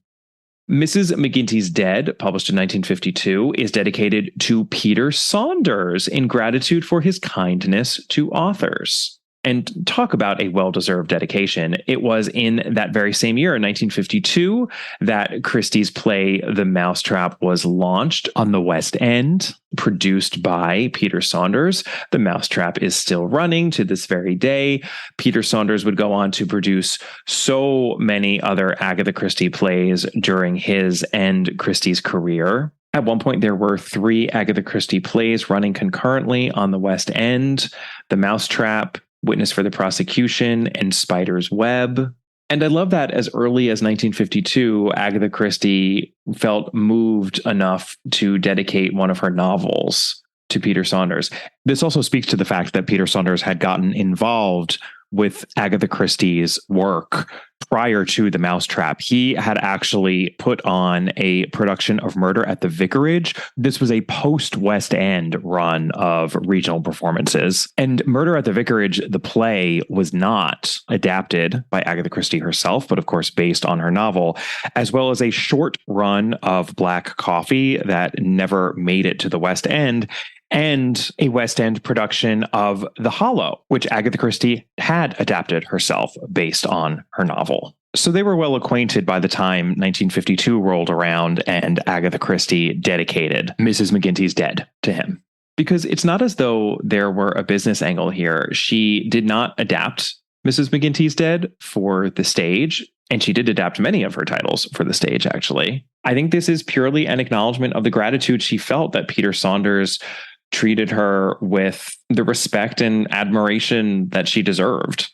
Mrs. McGinty's Dead, published in 1952, is dedicated to Peter Saunders in gratitude for his kindness to authors. And talk about a well-deserved dedication. It was in that very same year, in 1952, that Christie's play The Mousetrap was launched on the West End, produced by Peter Saunders. The Mousetrap is still running to this very day. Peter Saunders would go on to produce so many other Agatha Christie plays during his and Christie's career. At one point, there were 3 Agatha Christie plays running concurrently on the West End: The Mousetrap, Witness for the Prosecution, and Spider's Web. And I love that as early as 1952, Agatha Christie felt moved enough to dedicate one of her novels to Peter Saunders. This also speaks to the fact that Peter Saunders had gotten involved with Agatha Christie's work prior to The Mousetrap. He had actually put on a production of Murder at the Vicarage. This was a post-West End run of regional performances. And Murder at the Vicarage, the play, was not adapted by Agatha Christie herself, but of course based on her novel, as well as a short run of Black Coffee that never made it to the West End, and a West End production of The Hollow, which Agatha Christie had adapted herself based on her novel. So they were well acquainted by the time 1952 rolled around and Agatha Christie dedicated Mrs. McGinty's Dead to him. Because it's not as though there were a business angle here. She did not adapt Mrs. McGinty's Dead for the stage, and she did adapt many of her titles for the stage, actually. I think this is purely an acknowledgement of the gratitude she felt that Peter Saunders treated her with the respect and admiration that she deserved.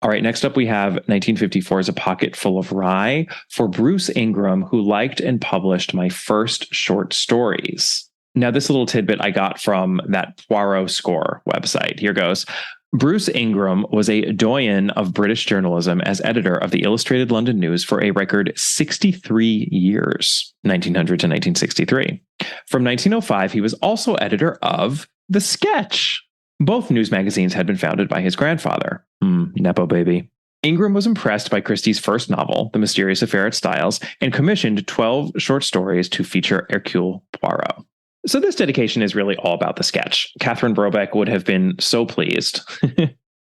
All right, next up we have 1954's A Pocket Full of Rye for Bruce Ingram, who liked and published my first short stories. Now, this little tidbit I got from that Poirot Score website. Here goes. Bruce Ingram was a doyen of British journalism as editor of the Illustrated London News for a record 63 years, 1900 to 1963. From 1905, he was also editor of The Sketch. Both news magazines had been founded by his grandfather. Nepo baby. Ingram was impressed by Christie's first novel, The Mysterious Affair at Styles, and commissioned 12 short stories to feature Hercule Poirot. So this dedication is really all about The Sketch. Catherine Brobeck would have been so pleased.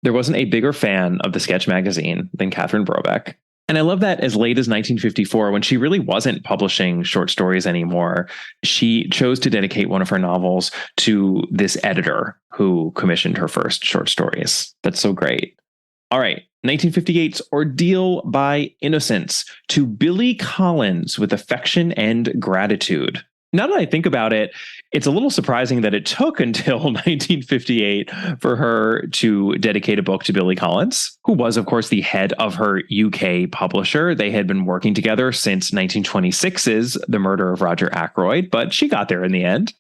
There wasn't a bigger fan of The Sketch magazine than Catherine Brobeck. And I love that as late as 1954, when she really wasn't publishing short stories anymore, she chose to dedicate one of her novels to this editor who commissioned her first short stories. That's so great. All right, 1958's Ordeal by Innocence, to Billy Collins with affection and gratitude. Now that I think about it, it's a little surprising that it took until 1958 for her to dedicate a book to Billy Collins, who was, of course, the head of her UK publisher. They had been working together since 1926's The Murder of Roger Ackroyd, but she got there in the end.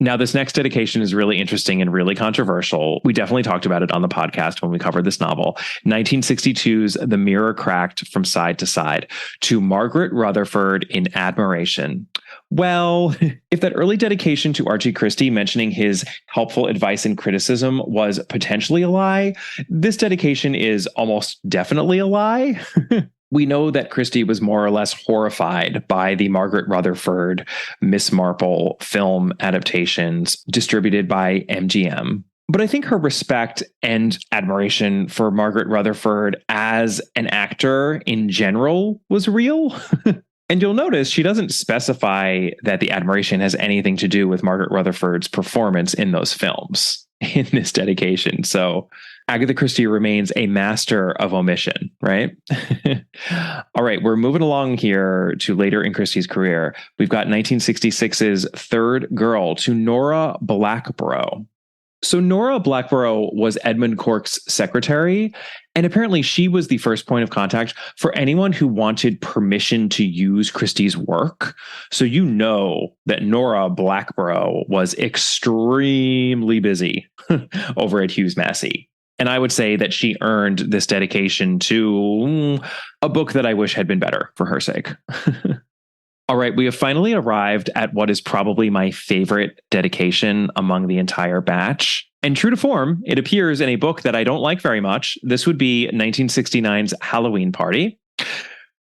Now, this next dedication is really interesting and really controversial. We definitely talked about it on the podcast when we covered this novel. 1962's The Mirror Cracked from Side to Side, to Margaret Rutherford in admiration. Well, if that early dedication to Archie Christie mentioning his helpful advice and criticism was potentially a lie, this dedication is almost definitely a lie. We know that Christie was more or less horrified by the Margaret Rutherford Miss Marple film adaptations distributed by MGM. But I think her respect and admiration for Margaret Rutherford as an actor in general was real. And you'll notice she doesn't specify that the admiration has anything to do with Margaret Rutherford's performance in those films in this dedication. So Agatha Christie remains a master of omission, right? All right, we're moving along here to later in Christie's career. We've got 1966's Third Girl to Nora Blackborough. So Nora Blackborough was Edmund Cork's secretary, and apparently she was the first point of contact for anyone who wanted permission to use Christie's work. So you know that Nora Blackborough was extremely busy over at Hughes Massey. And I would say that she earned this dedication to a book that I wish had been better for her sake. All right, we have finally arrived at what is probably my favorite dedication among the entire batch. And true to form, it appears in a book that I don't like very much. This would be 1969's Halloween Party.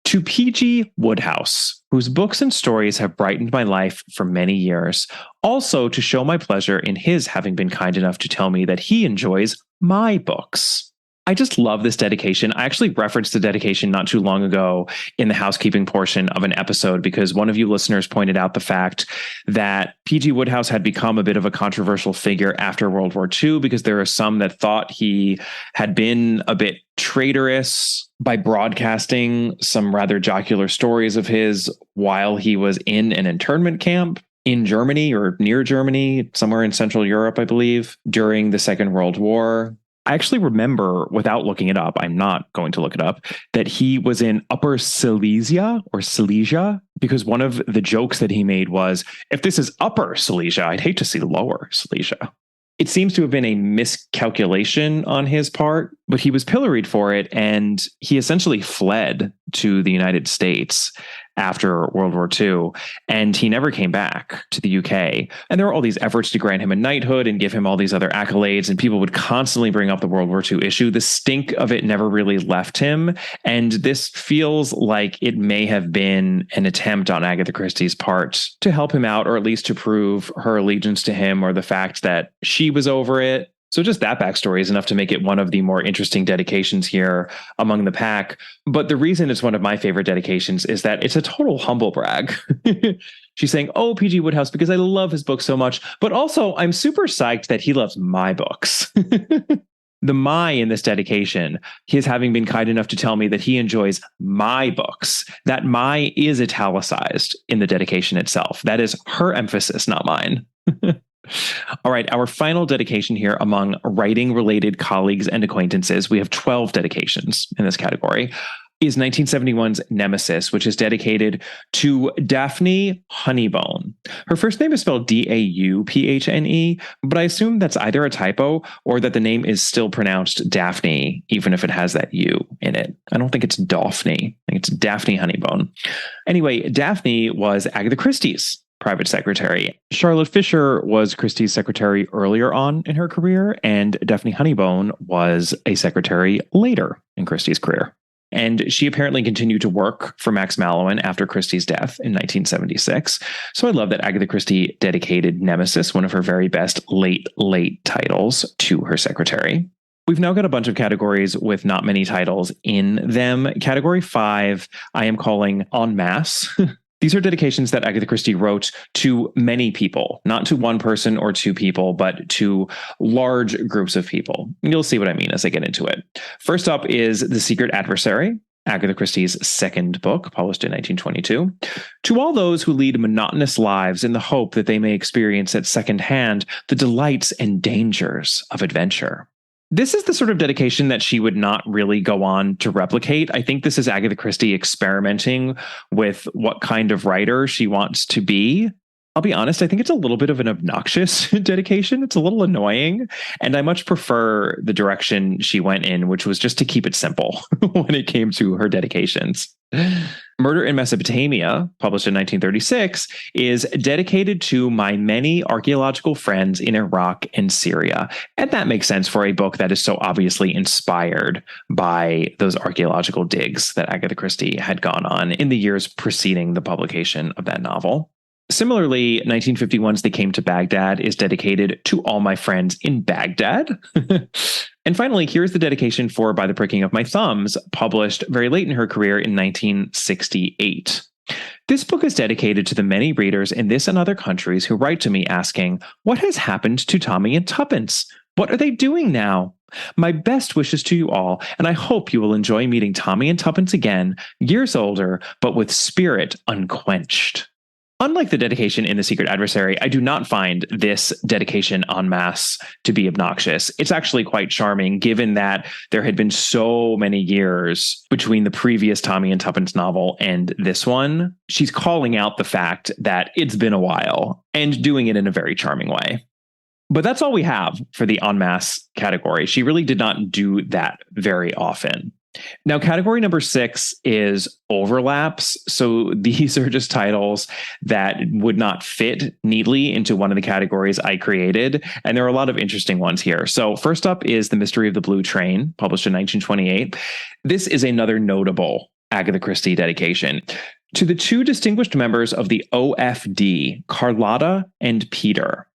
To P.G. Wodehouse, whose books and stories have brightened my life for many years. Also to show my pleasure in his having been kind enough to tell me that he enjoys my books. I just love this dedication. I actually referenced the dedication not too long ago in the housekeeping portion of an episode because one of you listeners pointed out the fact that P.G. Wodehouse had become a bit of a controversial figure after World War II because there are some that thought he had been a bit traitorous by broadcasting some rather jocular stories of his while he was in an internment camp in Germany or near Germany, somewhere in Central Europe, I believe, during the Second World War. I actually remember, without looking it up, I'm not going to look it up, that he was in Upper Silesia or Silesia, because one of the jokes that he made was, if this is Upper Silesia, I'd hate to see Lower Silesia. It seems to have been a miscalculation on his part, but he was pilloried for it, and he essentially fled to the United States after World War II, and he never came back to the UK. And there were all these efforts to grant him a knighthood and give him all these other accolades, and people would constantly bring up the World War II issue. The stink of it never really left him, and this feels like it may have been an attempt on Agatha Christie's part to help him out, or at least to prove her allegiance to him, or the fact that she was over it. So just that backstory is enough to make it one of the more interesting dedications here among the pack. But the reason it's one of my favorite dedications is that it's a total humble brag. She's saying, oh, P.G. Wodehouse, because I love his book so much, but also I'm super psyched that he loves my books. The my in this dedication, his having been kind enough to tell me that he enjoys my books. That my is italicized in the dedication itself. That is her emphasis, not mine. All right, our final dedication here among writing-related colleagues and acquaintances, we have 12 dedications in this category, is 1971's Nemesis, which is dedicated to Daphne Honeybone. Her first name is spelled Dauphne, but I assume that's either a typo or that the name is still pronounced Daphne, even if it has that U in it. I don't think it's Daphne. I think it's Daphne Honeybone. Anyway, Daphne was Agatha Christie's private secretary. Charlotte Fisher was Christie's secretary earlier on in her career, and Daphne Honeybone was a secretary later in Christie's career. And she apparently continued to work for Max Mallowan after Christie's death in 1976. So I love that Agatha Christie dedicated Nemesis, one of her very best late titles, to her secretary. We've now got a bunch of categories with not many titles in them. Category 5, I am calling En Masse. These are dedications that Agatha Christie wrote to many people, not to one person or two people, but to large groups of people. You'll see what I mean as I get into it. First up is The Secret Adversary, Agatha Christie's second book, published in 1922. To all those who lead monotonous lives in the hope that they may experience at secondhand the delights and dangers of adventure. This is the sort of dedication that she would not really go on to replicate. I think this is Agatha Christie experimenting with what kind of writer she wants to be. I'll be honest, I think it's a little bit of an obnoxious dedication. It's a little annoying, and I much prefer the direction she went in, which was just to keep it simple when it came to her dedications. Murder in Mesopotamia, published in 1936, is dedicated to my many archaeological friends in Iraq and Syria. And that makes sense for a book that is so obviously inspired by those archaeological digs that Agatha Christie had gone on in the years preceding the publication of that novel. Similarly, 1951's They Came to Baghdad is dedicated to all my friends in Baghdad. And finally, here's the dedication for By the Pricking of My Thumbs, published very late in her career in 1968. This book is dedicated to the many readers in this and other countries who write to me asking, what has happened to Tommy and Tuppence? What are they doing now? My best wishes to you all, and I hope you will enjoy meeting Tommy and Tuppence again, years older, but with spirit unquenched. Unlike the dedication in The Secret Adversary, I do not find this dedication en masse to be obnoxious. It's actually quite charming, given that there had been so many years between the previous Tommy and Tuppence novel and this one. She's calling out the fact that it's been a while and doing it in a very charming way. But that's all we have for the en masse category. She really did not do that very often. Now, category number 6 is overlaps. So these are just titles that would not fit neatly into one of the categories I created. And there are a lot of interesting ones here. So first up is The Mystery of the Blue Train, published in 1928. This is another notable Agatha Christie dedication to the two distinguished members of the OFD, Carlotta and Peter.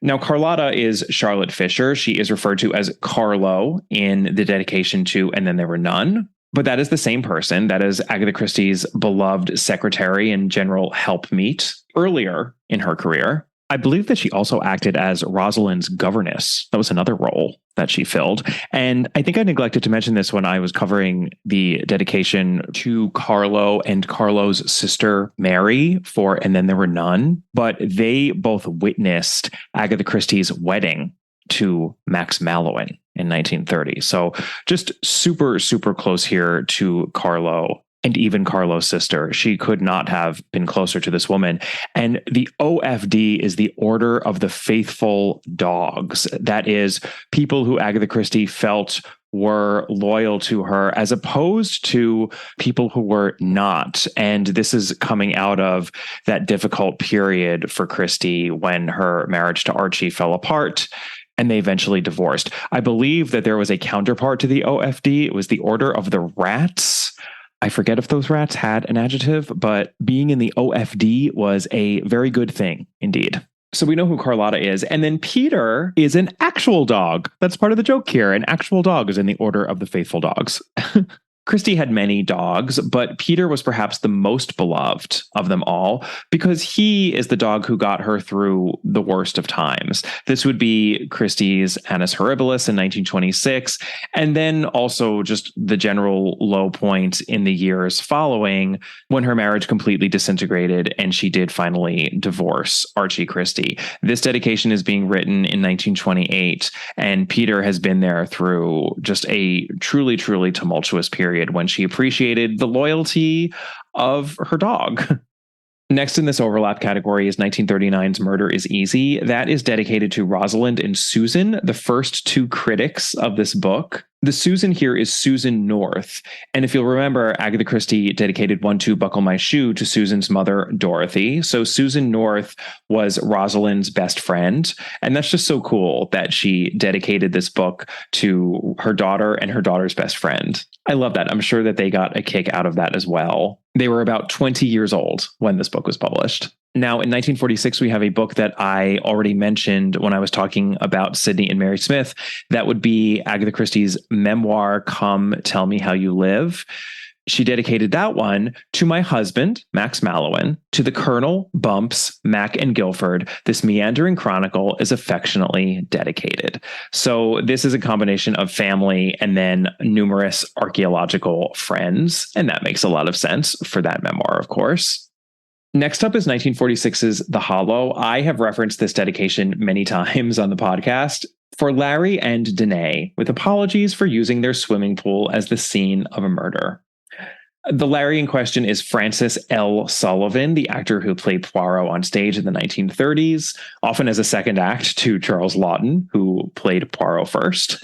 Now, Carlotta is Charlotte Fisher. She is referred to as Carlo in the dedication to And Then There Were None. But that is the same person. That is Agatha Christie's beloved secretary and general helpmeet earlier in her career. I believe that she also acted as Rosalind's governess. That was another role that she filled. And I think I neglected to mention this when I was covering the dedication to Carlo and Carlo's sister Mary for And Then There Were None. But they both witnessed Agatha Christie's wedding to Max Mallowan in 1930. So just super, super close here to Carlo. And even Carlo's sister. She could not have been closer to this woman. And the OFD is the Order of the Faithful Dogs. That is people who Agatha Christie felt were loyal to her as opposed to people who were not. And this is coming out of that difficult period for Christie when her marriage to Archie fell apart and they eventually divorced. I believe that there was a counterpart to the OFD. It was the Order of the Rats. I forget if those rats had an adjective, but being in the OFD was a very good thing indeed. So we know who Carlotta is. And then Peter is an actual dog. That's part of the joke here. An actual dog is in the Order of the Faithful Dogs. Christie had many dogs, but Peter was perhaps the most beloved of them all because he is the dog who got her through the worst of times. This would be Christie's Annus Horribilis in 1926, and then also just the general low point in the years following when her marriage completely disintegrated and she did finally divorce Archie Christie. This dedication is being written in 1928, and Peter has been there through just a truly, truly tumultuous period when she appreciated the loyalty of her dog. Next in this overlap category is 1939's Murder is Easy. That is dedicated to Rosalind and Susan, the first two critics of this book. The Susan here is Susan North. And if you'll remember, Agatha Christie dedicated 1 2 Buckle My Shoe to Susan's mother, Dorothy. So Susan North was Rosalind's best friend. And that's just so cool that she dedicated this book to her daughter and her daughter's best friend. I love that. I'm sure that they got a kick out of that as well. They were about 20 years old when this book was published. Now, in 1946, we have a book that I already mentioned when I was talking about Sidney and Mary Smith. That would be Agatha Christie's memoir, Come Tell Me How You Live. She dedicated that one to my husband, Max Mallowan, to the Colonel, Bumps, Mac, and Guilford. This meandering chronicle is affectionately dedicated. So this is a combination of family and then numerous archaeological friends. And that makes a lot of sense for that memoir, of course. Next up is 1946's The Hollow. I have referenced this dedication many times on the podcast. For Larry and Danae, with apologies for using their swimming pool as the scene of a murder. The Larry in question is Francis L. Sullivan, the actor who played Poirot on stage in the 1930s, often as a second act to Charles Laughton, who played Poirot first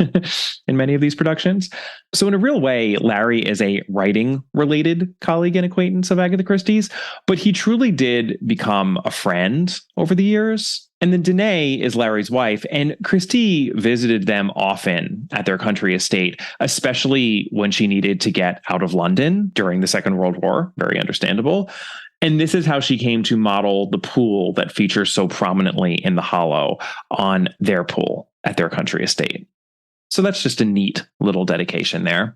in many of these productions. So in a real way, Larry is a writing-related colleague and acquaintance of Agatha Christie's, but he truly did become a friend over the years. And then Danae is Larry's wife, and Christie visited them often at their country estate, especially when she needed to get out of London during the Second World War. Very understandable. And this is how she came to model the pool that features so prominently in The Hollow on their pool at their country estate. So that's just a neat little dedication there.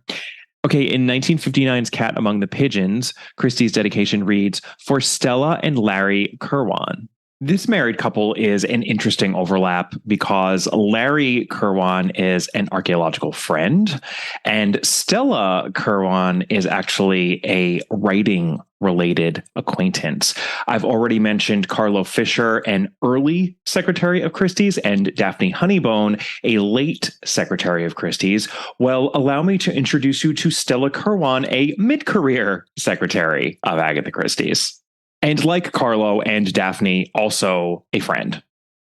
Okay, in 1959's Cat Among the Pigeons, Christie's dedication reads, "For Stella and Larry Kirwan." This married couple is an interesting overlap because Larry Kirwan is an archaeological friend, and Stella Kirwan is actually a writing-related acquaintance. I've already mentioned Carlo Fisher, an early secretary of Christie's, and Daphne Honeybone, a late secretary of Christie's. Well, allow me to introduce you to Stella Kirwan, a mid-career secretary of Agatha Christie's. And like Carlo and Daphne, also a friend.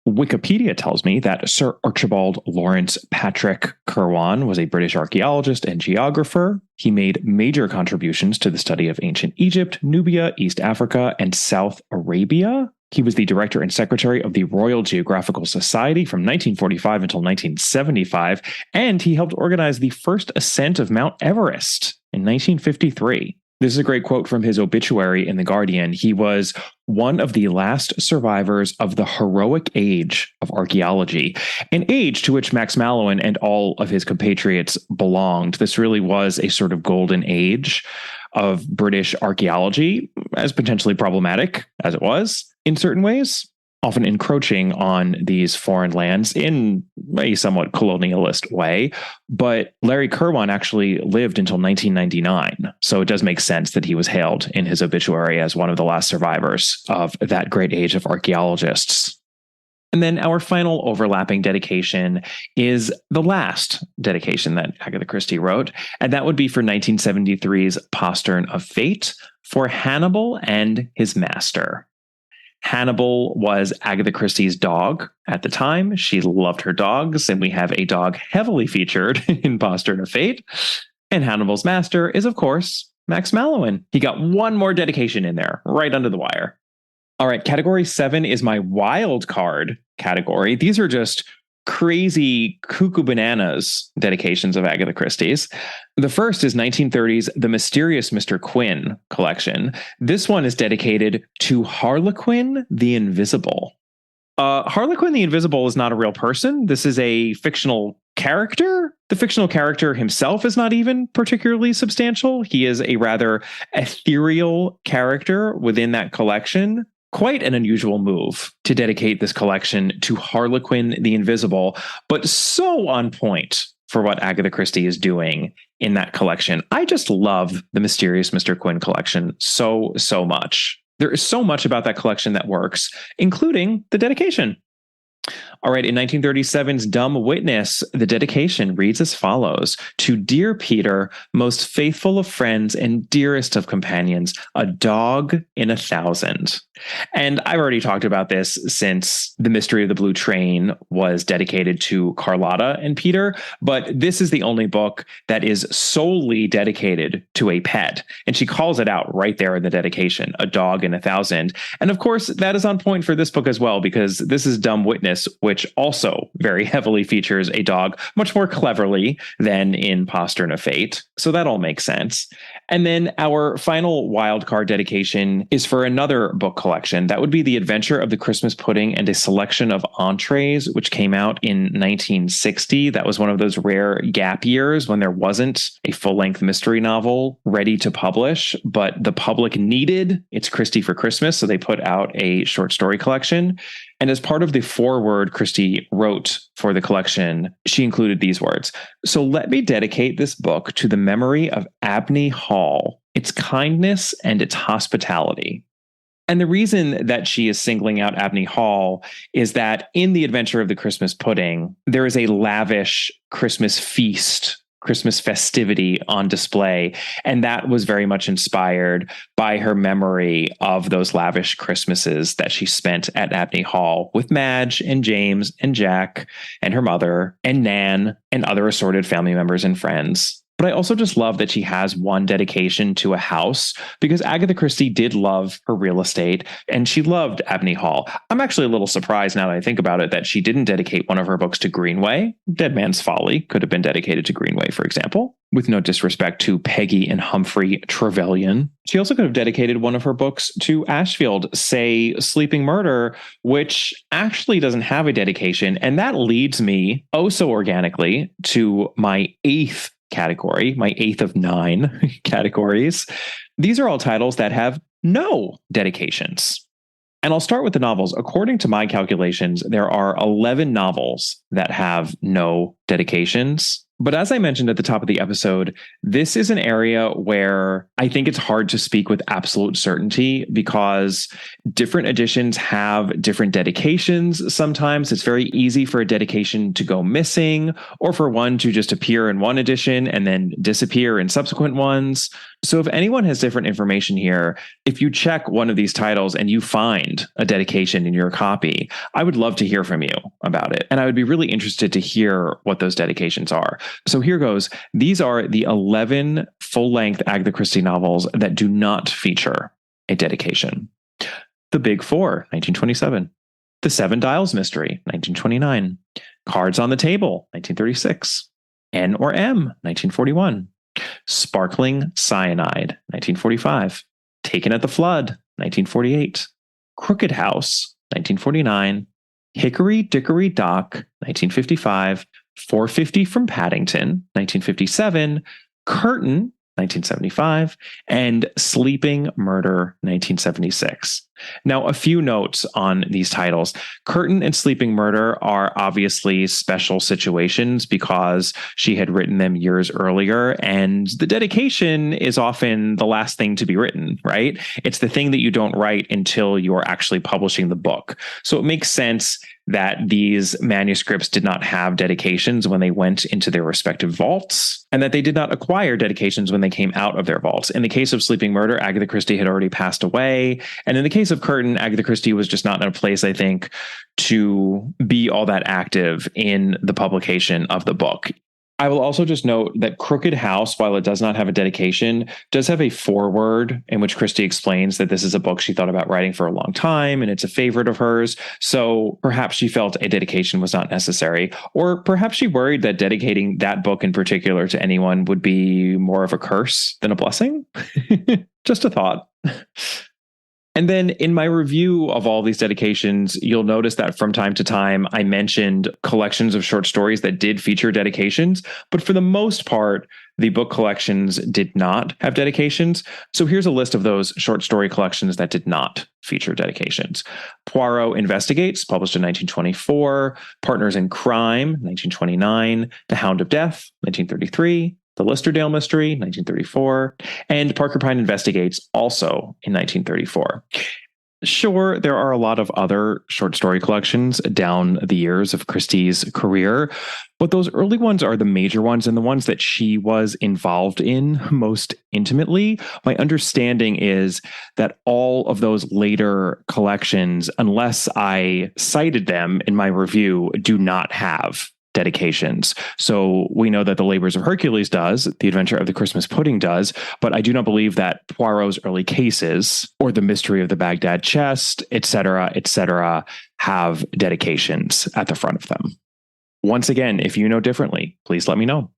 Wikipedia tells me that Sir Archibald Lawrence Patrick Kirwan was a British archaeologist and geographer. He made major contributions to the study of ancient Egypt, Nubia, East Africa, and South Arabia. He was the director and secretary of the Royal Geographical Society from 1945 until 1975, and he helped organize the first ascent of Mount Everest in 1953. This is a great quote from his obituary in The Guardian. He was one of the last survivors of the heroic age of archaeology, an age to which Max Mallowan and all of his compatriots belonged. This really was a sort of golden age of British archaeology, as potentially problematic as it was in certain ways, often encroaching on these foreign lands in a somewhat colonialist way. But Larry Kirwan actually lived until 1999. So it does make sense that he was hailed in his obituary as one of the last survivors of that great age of archaeologists. And then our final overlapping dedication is the last dedication that Agatha Christie wrote, and that would be for 1973's Postern of Fate, for Hannibal and his master. Hannibal was Agatha Christie's dog at the time. She loved her dogs, and we have a dog heavily featured in Postern of Fate. And Hannibal's master is, of course, Max Mallowan. He got one more dedication in there, right under the wire. All right, category 7 is my wild card category. These are just crazy cuckoo bananas dedications of Agatha Christie's. The first is 1930's The Mysterious Mr. Quin collection. This one is dedicated to Harlequin the Invisible. Harlequin the Invisible is not a real person. This is a fictional character. The fictional character himself is not even particularly substantial. He is a rather ethereal character within that collection. Quite an unusual move to dedicate this collection to Harlequin the Invisible, but so on point for what Agatha Christie is doing in that collection. I just love the Mysterious Mr. Quin collection so much. There is so much about that collection that works, including the dedication. All right, in 1937's Dumb Witness, the dedication reads as follows: "To dear Peter, most faithful of friends and dearest of companions, a dog in 1,000. And I've already talked about this since The Mystery of the Blue Train was dedicated to Carlotta and Peter, but this is the only book that is solely dedicated to a pet. And she calls it out right there in the dedication, a dog in 1,000. And of course, that is on point for this book as well, because this is Dumb Witness, which also very heavily features a dog, much more cleverly than in Postern of Fate. So that all makes sense. And then our final wildcard dedication is for another book collection. That would be The Adventure of the Christmas Pudding and a Selection of Entrees, which came out in 1960. That was one of those rare gap years when there wasn't a full-length mystery novel ready to publish, but the public needed It's Christie for Christmas, so they put out a short story collection. And as part of the foreword Christie wrote for the collection, she included these words: "So let me dedicate this book to the memory of Abney Hall, its kindness and its hospitality." And the reason that she is singling out Abney Hall is that in The Adventure of the Christmas Pudding, there is a lavish Christmas feast, Christmas festivity on display. And that was very much inspired by her memory of those lavish Christmases that she spent at Abney Hall with Madge and James and Jack and her mother and Nan and other assorted family members and friends. But I also just love that she has one dedication to a house, because Agatha Christie did love her real estate and she loved Abney Hall. I'm actually a little surprised now that I think about it that she didn't dedicate one of her books to Greenway. Dead Man's Folly could have been dedicated to Greenway, for example, with no disrespect to Peggy and Humphrey Trevelyan. She also could have dedicated one of her books to Ashfield, say Sleeping Murder, which actually doesn't have a dedication. And that leads me, oh so organically, to my eighth category, my eighth of 9 categories. These are all titles that have no dedications. And I'll start with the novels. According to my calculations, there are 11 novels that have no dedications. But as I mentioned at the top of the episode, this is an area where I think it's hard to speak with absolute certainty because different editions have different dedications. Sometimes it's very easy for a dedication to go missing or for one to just appear in one edition and then disappear in subsequent ones. So if anyone has different information here, if you check one of these titles and you find a dedication in your copy, I would love to hear from you about it. And I would be really interested to hear what those dedications are. So here goes. These are the 11 full-length Agatha Christie novels that do not feature a dedication. The Big Four, 1927. The Seven Dials Mystery, 1929. Cards on the Table, 1936. N or M, 1941. Sparkling Cyanide, 1945. Taken at the Flood, 1948. Crooked House, 1949. Hickory Dickory Dock, 1955. 450 from Paddington, 1957. Curtain, 1975, and Sleeping Murder, 1976. Now, a few notes on these titles. Curtain and Sleeping Murder are obviously special situations because she had written them years earlier, and the dedication is often the last thing to be written, right? It's the thing that you don't write until you're actually publishing the book. So it makes sense that these manuscripts did not have dedications when they went into their respective vaults, and that they did not acquire dedications when they came out of their vaults. In the case of Sleeping Murder, Agatha Christie had already passed away. And in the case of Curtain, Agatha Christie was just not in a place, I think, to be all that active in the publication of the book. I will also just note that Crooked House, while it does not have a dedication, does have a foreword in which Christie explains that this is a book she thought about writing for a long time and it's a favorite of hers. So perhaps she felt a dedication was not necessary, or perhaps she worried that dedicating that book in particular to anyone would be more of a curse than a blessing. Just a thought. And then in my review of all these dedications, you'll notice that from time to time, I mentioned collections of short stories that did feature dedications. But for the most part, the book collections did not have dedications. So here's a list of those short story collections that did not feature dedications. Poirot Investigates, published in 1924. Partners in Crime, 1929. The Hound of Death, 1933. The Listerdale Mystery, 1934, and Parker Pyne Investigates, also in 1934. Sure, there are a lot of other short story collections down the years of Christie's career, but those early ones are the major ones and the ones that she was involved in most intimately. My understanding is that all of those later collections, unless I cited them in my review, do not have dedications. So we know that The Labors of Hercules does, The Adventure of the Christmas Pudding does, but I do not believe that Poirot's early cases or The Mystery of the Baghdad Chest, etc., have dedications at the front of them. Once again, if you know differently, please let me know.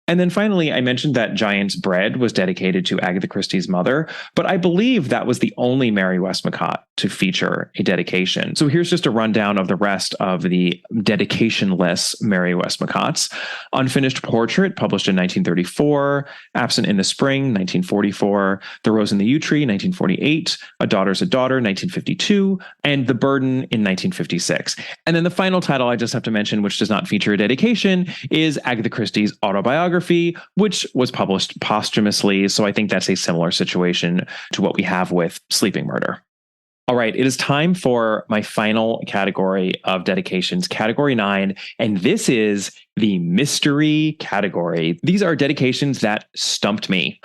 And then finally, I mentioned that Giant's Bread was dedicated to Agatha Christie's mother, but I believe that was the only Mary Westmacott to feature a dedication. So here's just a rundown of the rest of the dedication-less Mary Westmacotts. Unfinished Portrait, published in 1934. Absent in the Spring, 1944. The Rose and the Yew Tree, 1948. A Daughter's a Daughter, 1952. And The Burden in 1956. And then the final title I just have to mention, which does not feature a dedication, is Agatha Christie's autobiography, which was published posthumously. So I think that's a similar situation to what we have with Sleeping Murder. All right, it is time for my final category of dedications, category 9, and this is the mystery category. These are dedications that stumped me.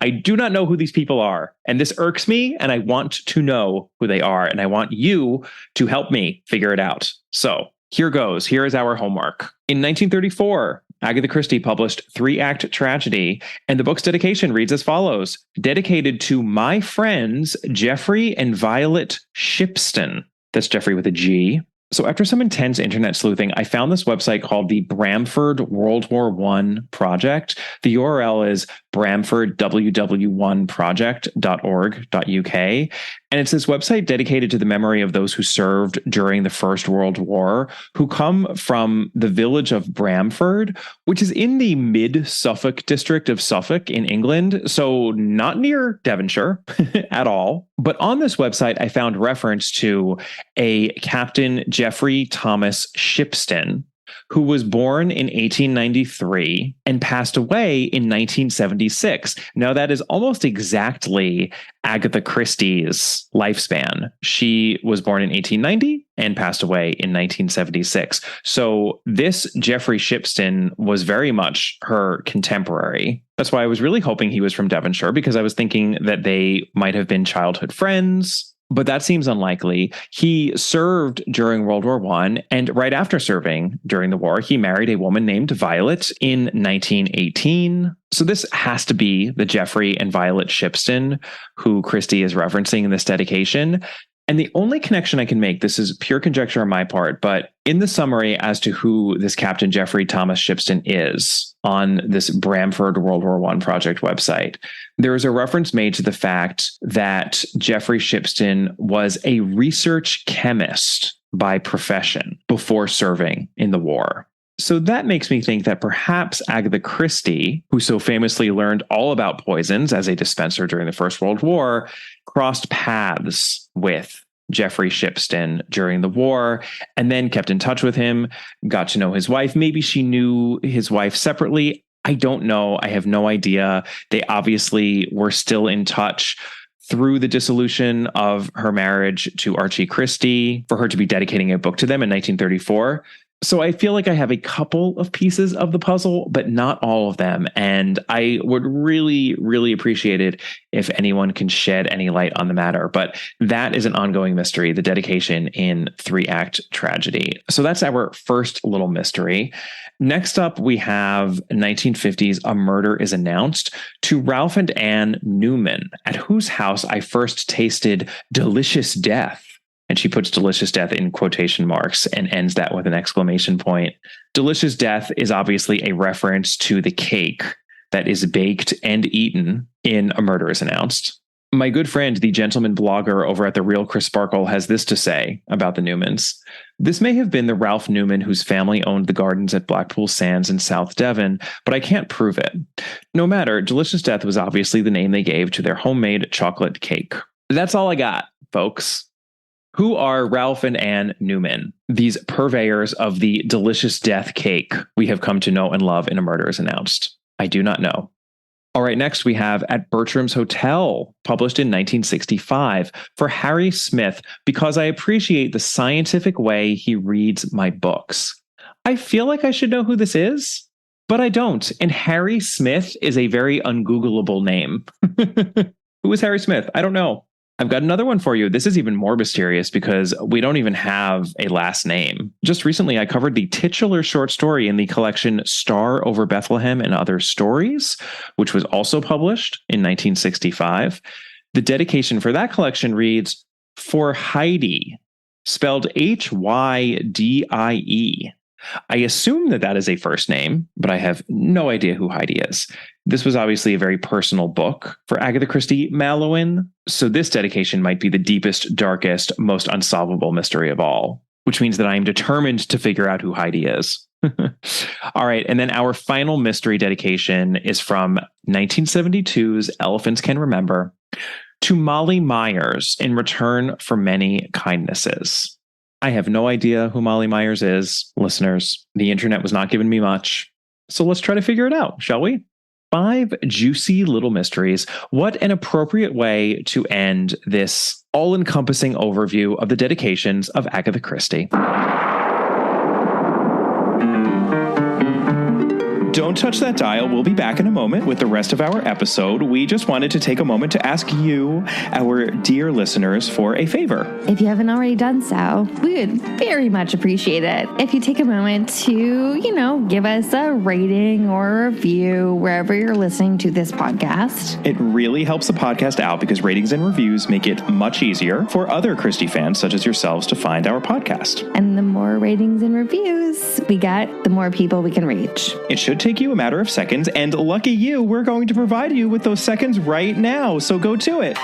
I do not know who these people are, and this irks me, and I want to know who they are, and I want you to help me figure it out. So here goes. Here is our homework. In 1934, Agatha Christie published 3-act tragedy, and the book's dedication reads as follows: dedicated to my friends, Geoffrey and Violet Shipston. That's Geoffrey with a G. So after some intense internet sleuthing, I found this website called the Bramford World War I Project. The URL is bramfordww1project.org.uk. And it's this website dedicated to the memory of those who served during the First World War, who come from the village of Bramford, which is in the mid-Suffolk district of Suffolk in England. So not near Devonshire at all. But on this website, I found reference to a Captain Geoffrey Thomas Shipston, who was born in 1893 and passed away in 1976. Now, that is almost exactly Agatha Christie's lifespan. She was born in 1890 and passed away in 1976. So this Geoffrey Shipston was very much her contemporary. That's why I was really hoping he was from Devonshire, because I was thinking that they might have been childhood friends. But that seems unlikely. He served during World War I, and right after serving during the war, he married a woman named Violet in 1918. So this has to be the Geoffrey and Violet Shipston who Christie is referencing in this dedication. And the only connection I can make, this is pure conjecture on my part, but in the summary as to who this Captain Geoffrey Thomas Shipston is on this Bramford World War I Project website, there is a reference made to the fact that Geoffrey Shipston was a research chemist by profession before serving in the war. So that makes me think that perhaps Agatha Christie, who so famously learned all about poisons as a dispenser during the First World War, crossed paths with Geoffrey Shipston during the war and then kept in touch with him, got to know his wife. Maybe she knew his wife separately. I don't know. I have no idea. They obviously were still in touch through the dissolution of her marriage to Archie Christie for her to be dedicating a book to them in 1934. So I feel like I have a couple of pieces of the puzzle, but not all of them. And I would really, really appreciate it if anyone can shed any light on the matter. But that is an ongoing mystery, the dedication in 3-act tragedy. So that's our first little mystery. Next up, we have 1950s A Murder is Announced to Ralph and Anne Newman, at whose house I first tasted delicious death. And she puts delicious death in quotation marks and ends that with an exclamation point. Delicious death is obviously a reference to the cake that is baked and eaten in A Murder is Announced. My good friend, the gentleman blogger over at The Real Chris Sparkle, has this to say about the Newmans. This may have been the Ralph Newman whose family owned the gardens at Blackpool Sands in South Devon, but I can't prove it. No matter, Delicious Death was obviously the name they gave to their homemade chocolate cake. That's all I got, folks. Who are Ralph and Anne Newman, these purveyors of the delicious death cake we have come to know and love in A Murder is Announced? I do not know. All right, next we have At Bertram's Hotel, published in 1965, for Harry Smith, because I appreciate the scientific way he reads my books. I feel like I should know who this is, but I don't. And Harry Smith is a very ungoogleable name. Who is Harry Smith? I don't know. I've got another one for you. This is even more mysterious because we don't even have a last name. Just recently, I covered the titular short story in the collection Star Over Bethlehem and Other Stories, which was also published in 1965. The dedication for that collection reads, For Heidi, spelled Hydie. I assume that that is a first name, but I have no idea who Heidi is. This was obviously a very personal book for Agatha Christie Mallowan, so this dedication might be the deepest, darkest, most unsolvable mystery of all, which means that I am determined to figure out who Heidi is. All right, and then our final mystery dedication is from 1972's Elephants Can Remember to Molly Myers in return for many kindnesses. I have no idea who Molly Myers is, listeners. The internet was not giving me much. So let's try to figure it out, shall we? 5 juicy little mysteries. What an appropriate way to end this all-encompassing overview of the dedications of Agatha Christie. Don't touch that dial. We'll be back in a moment with the rest of our episode. We just wanted to take a moment to ask you, our dear listeners, for a favor. If you haven't already done so, we would very much appreciate it if you take a moment to, give us a rating or a review wherever you're listening to this podcast. It really helps the podcast out because ratings and reviews make it much easier for other Christie fans such as yourselves to find our podcast. And the more ratings and reviews we get, the more people we can reach. It should take you a matter of seconds, and lucky you, we're going to provide you with those seconds right now, so go to it.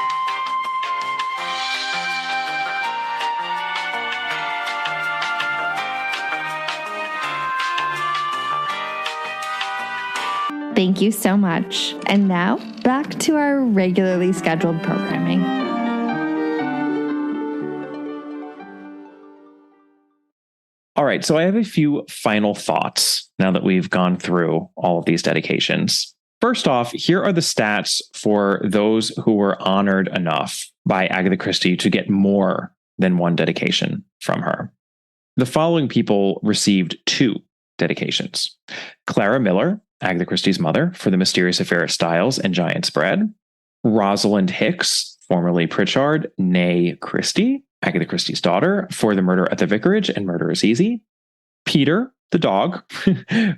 Thank you so much. And now, back to our regularly scheduled programming. All right, so I have a few final thoughts now that we've gone through all of these dedications. First off, here are the stats for those who were honored enough by Agatha Christie to get more than one dedication from her. The following people received 2 dedications. Clara Miller, Agatha Christie's mother, for The Mysterious Affair at Styles and Giant's Bread. Rosalind Hicks, formerly Pritchard, née Christie, Agatha Christie's daughter, for The Murder at the Vicarage and Murder is Easy. Peter, the dog,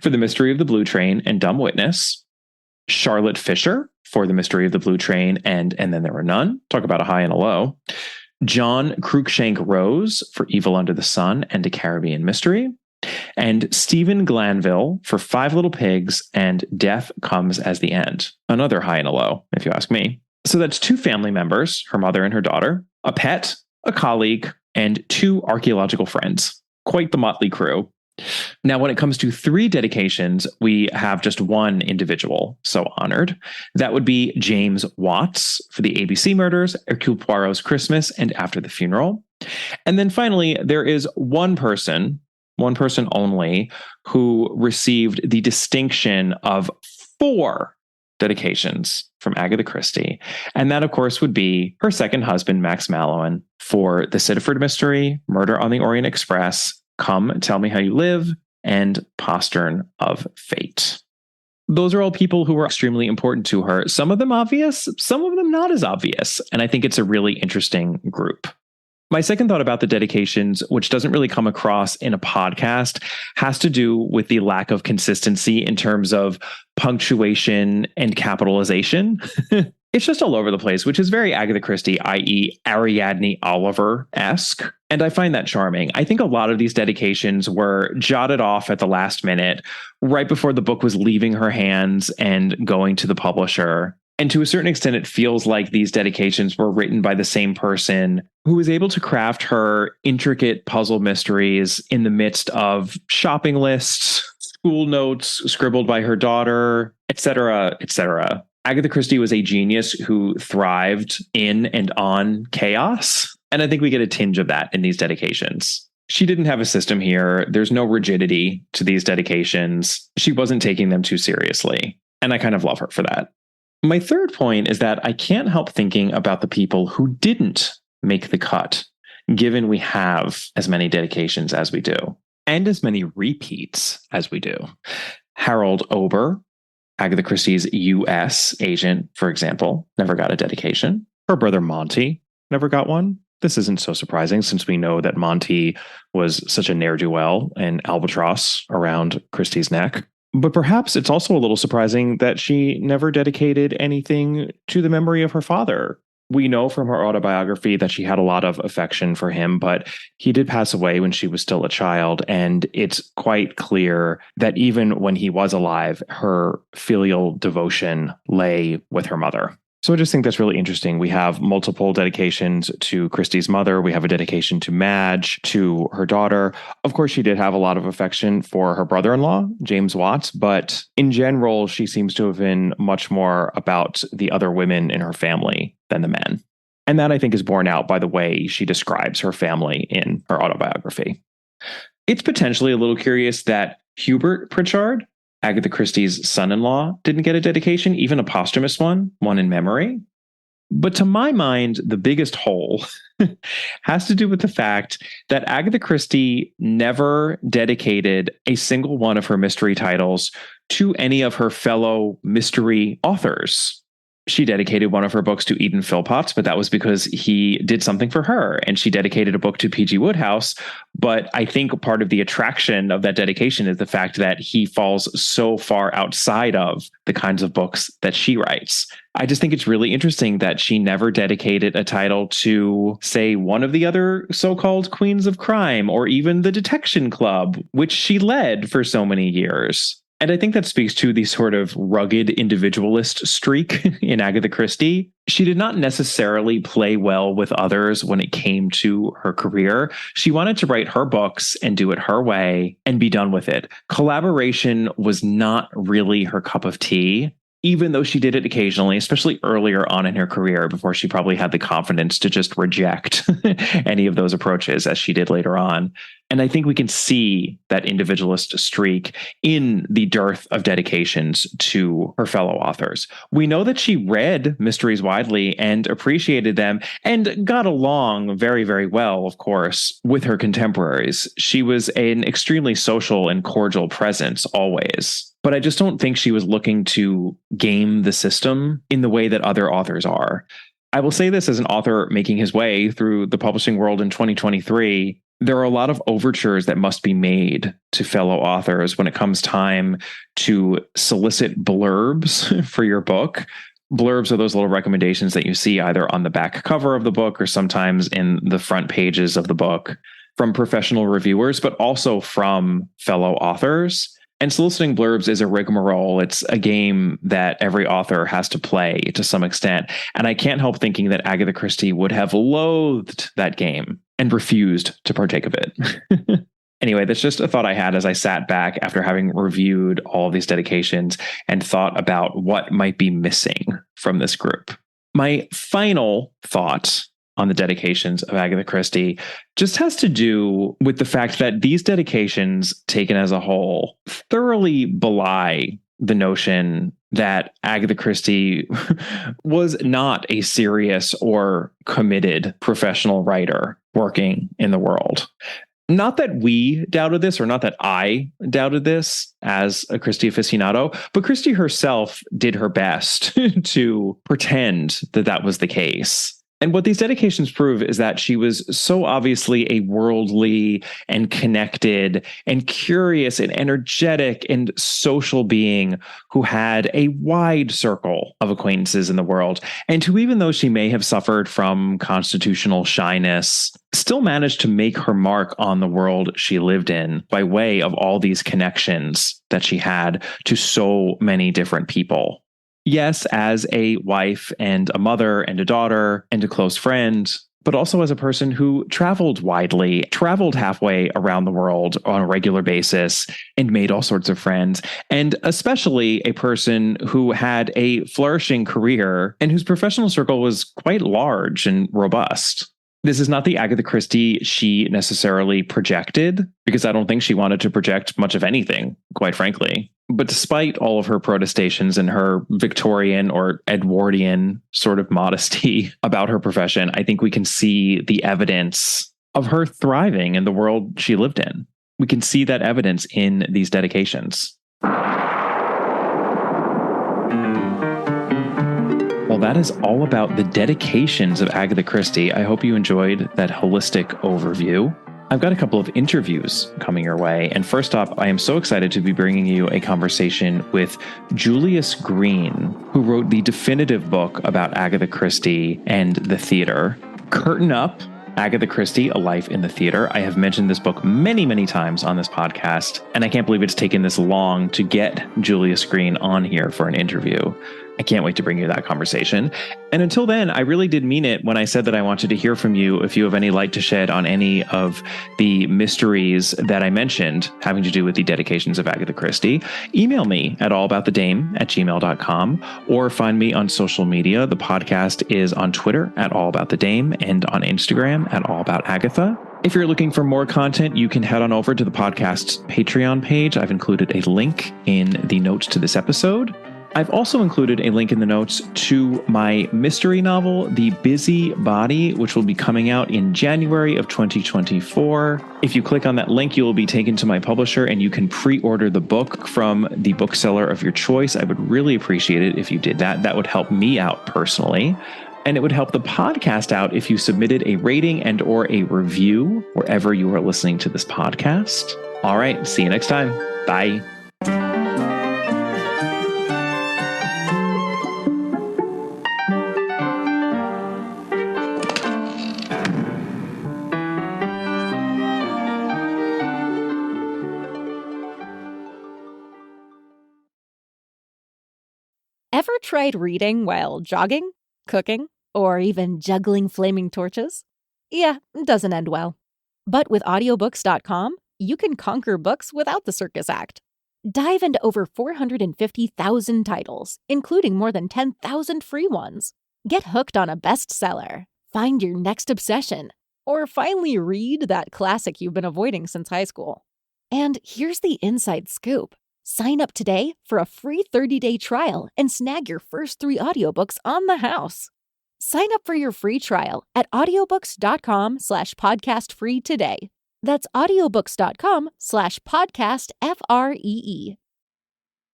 for The Mystery of the Blue Train and Dumb Witness. Charlotte Fisher, for The Mystery of the Blue Train and Then There Were None. Talk about a high and a low. John Cruikshank Rose, for Evil Under the Sun and A Caribbean Mystery. And Stephen Glanville for 5 Little Pigs and Death Comes as the End. Another high and a low, if you ask me. So that's 2 family members, her mother and her daughter, a pet, a colleague, and 2 archaeological friends. Quite the motley crew. Now, when it comes to 3 dedications, we have just one individual so honored. That would be James Watts for the ABC Murders, Hercule Poirot's Christmas, and After the Funeral. And then finally, there is one person only, who received the distinction of 4 dedications from Agatha Christie. And that, of course, would be her second husband, Max Mallowan, for The Sitterford Mystery, Murder on the Orient Express, Come Tell Me How You Live, and Postern of Fate. Those are all people who were extremely important to her. Some of them obvious, some of them not as obvious. And I think it's a really interesting group. My second thought about the dedications, which doesn't really come across in a podcast, has to do with the lack of consistency in terms of punctuation and capitalization. It's just all over the place, which is very Agatha Christie, i.e. Ariadne Oliver-esque. And I find that charming. I think a lot of these dedications were jotted off at the last minute, right before the book was leaving her hands and going to the publisher. And to a certain extent, it feels like these dedications were written by the same person who was able to craft her intricate puzzle mysteries in the midst of shopping lists, school notes scribbled by her daughter, etc., etc. Agatha Christie was a genius who thrived in and on chaos. And I think we get a tinge of that in these dedications. She didn't have a system here. There's no rigidity to these dedications. She wasn't taking them too seriously. And I kind of love her for that. My third point is that I can't help thinking about the people who didn't make the cut, given we have as many dedications as we do, and as many repeats as we do. Harold Ober, Agatha Christie's U.S. agent, for example, never got a dedication. Her brother Monty never got one. This isn't so surprising since we know that Monty was such a ne'er-do-well and albatross around Christie's neck. But perhaps it's also a little surprising that she never dedicated anything to the memory of her father. We know from her autobiography that she had a lot of affection for him, but he did pass away when she was still a child. And it's quite clear that even when he was alive, her filial devotion lay with her mother. So I just think that's really interesting. We have multiple dedications to Christie's mother. We have a dedication to Madge, to her daughter. Of course, she did have a lot of affection for her brother-in-law, James Watts, but in general, she seems to have been much more about the other women in her family than the men. And that, I think, is borne out by the way she describes her family in her autobiography. It's potentially a little curious that Hubert Pritchard, Agatha Christie's son-in-law, didn't get a dedication, even a posthumous one in memory. But to my mind, the biggest hole has to do with the fact that Agatha Christie never dedicated a single one of her mystery titles to any of her fellow mystery authors. She dedicated one of her books to Eden Philpott, but that was because he did something for her. And she dedicated a book to P.G. Wodehouse. But I think part of the attraction of that dedication is the fact that he falls so far outside of the kinds of books that she writes. I just think it's really interesting that she never dedicated a title to, say, one of the other so-called queens of crime or even the Detection Club, which she led for so many years. And I think that speaks to the sort of rugged individualist streak in Agatha Christie. She did not necessarily play well with others when it came to her career. She wanted to write her books and do it her way and be done with it. Collaboration was not really her cup of tea, even though she did it occasionally, especially earlier on in her career before she probably had the confidence to just reject any of those approaches as she did later on. And I think we can see that individualist streak in the dearth of dedications to her fellow authors. We know that she read mysteries widely and appreciated them and got along very, very well, of course, with her contemporaries. She was an extremely social and cordial presence always. But I just don't think she was looking to game the system in the way that other authors are. I will say this as an author making his way through the publishing world in 2023. There are a lot of overtures that must be made to fellow authors when it comes time to solicit blurbs for your book. Blurbs are those little recommendations that you see either on the back cover of the book or sometimes in the front pages of the book from professional reviewers, but also from fellow authors. And soliciting blurbs is a rigmarole. It's a game that every author has to play to some extent. And I can't help thinking that Agatha Christie would have loathed that game and refused to partake of it. Anyway, that's just a thought I had as I sat back after having reviewed all of these dedications and thought about what might be missing from this group. My final thought on the dedications of Agatha Christie just has to do with the fact that these dedications, taken as a whole, thoroughly belie the notion that Agatha Christie was not a serious or committed professional writer working in the world. Not that we doubted this, or not that I doubted this as a Christie aficionado, but Christie herself did her best to pretend that that was the case. And what these dedications prove is that she was so obviously a worldly and connected and curious and energetic and social being who had a wide circle of acquaintances in the world, and who, even though she may have suffered from constitutional shyness, still managed to make her mark on the world she lived in by way of all these connections that she had to so many different people. Yes, as a wife and a mother and a daughter and a close friend, but also as a person who traveled widely, traveled halfway around the world on a regular basis and made all sorts of friends, and especially a person who had a flourishing career and whose professional circle was quite large and robust. This is not the Agatha Christie she necessarily projected, because I don't think she wanted to project much of anything, quite frankly. But despite all of her protestations and her Victorian or Edwardian sort of modesty about her profession, I think we can see the evidence of her thriving in the world she lived in. We can see that evidence in these dedications. Well, that is all about the dedications of Agatha Christie. I hope you enjoyed that holistic overview. I've got a couple of interviews coming your way. And first off, I am so excited to be bringing you a conversation with Julius Green, who wrote the definitive book about Agatha Christie and the theater. Curtain Up, Agatha Christie, A Life in the Theater. I have mentioned this book many, many times on this podcast, and I can't believe it's taken this long to get Julius Green on here for an interview. I can't wait to bring you that conversation. And until then, I really did mean it when I said that I wanted to hear from you if you have any light to shed on any of the mysteries that I mentioned having to do with the dedications of Agatha Christie. Email me at allaboutthedame@gmail.com or find me on social media. The podcast is on Twitter at allaboutthedame and on Instagram at allaboutagatha. If you're looking for more content, you can head on over to the podcast's Patreon page. I've included a link in the notes to this episode. I've also included a link in the notes to my mystery novel, The Busy Body, which will be coming out in January of 2024. If you click on that link, you will be taken to my publisher and you can pre-order the book from the bookseller of your choice. I would really appreciate it if you did that. That would help me out personally. And it would help the podcast out if you submitted a rating and or a review wherever you are listening to this podcast. All right, see you next time. Bye. Ever tried reading while jogging, cooking, or even juggling flaming torches? Yeah, it doesn't end well. But with audiobooks.com, you can conquer books without the circus act. Dive into over 450,000 titles, including more than 10,000 free ones. Get hooked on a bestseller, find your next obsession, or finally read that classic you've been avoiding since high school. And here's the inside scoop. Sign up today for a free 30-day trial and snag your first 3 audiobooks on the house. Sign up for your free trial at audiobooks.com/podcastfree today. That's audiobooks.com/podcastfree.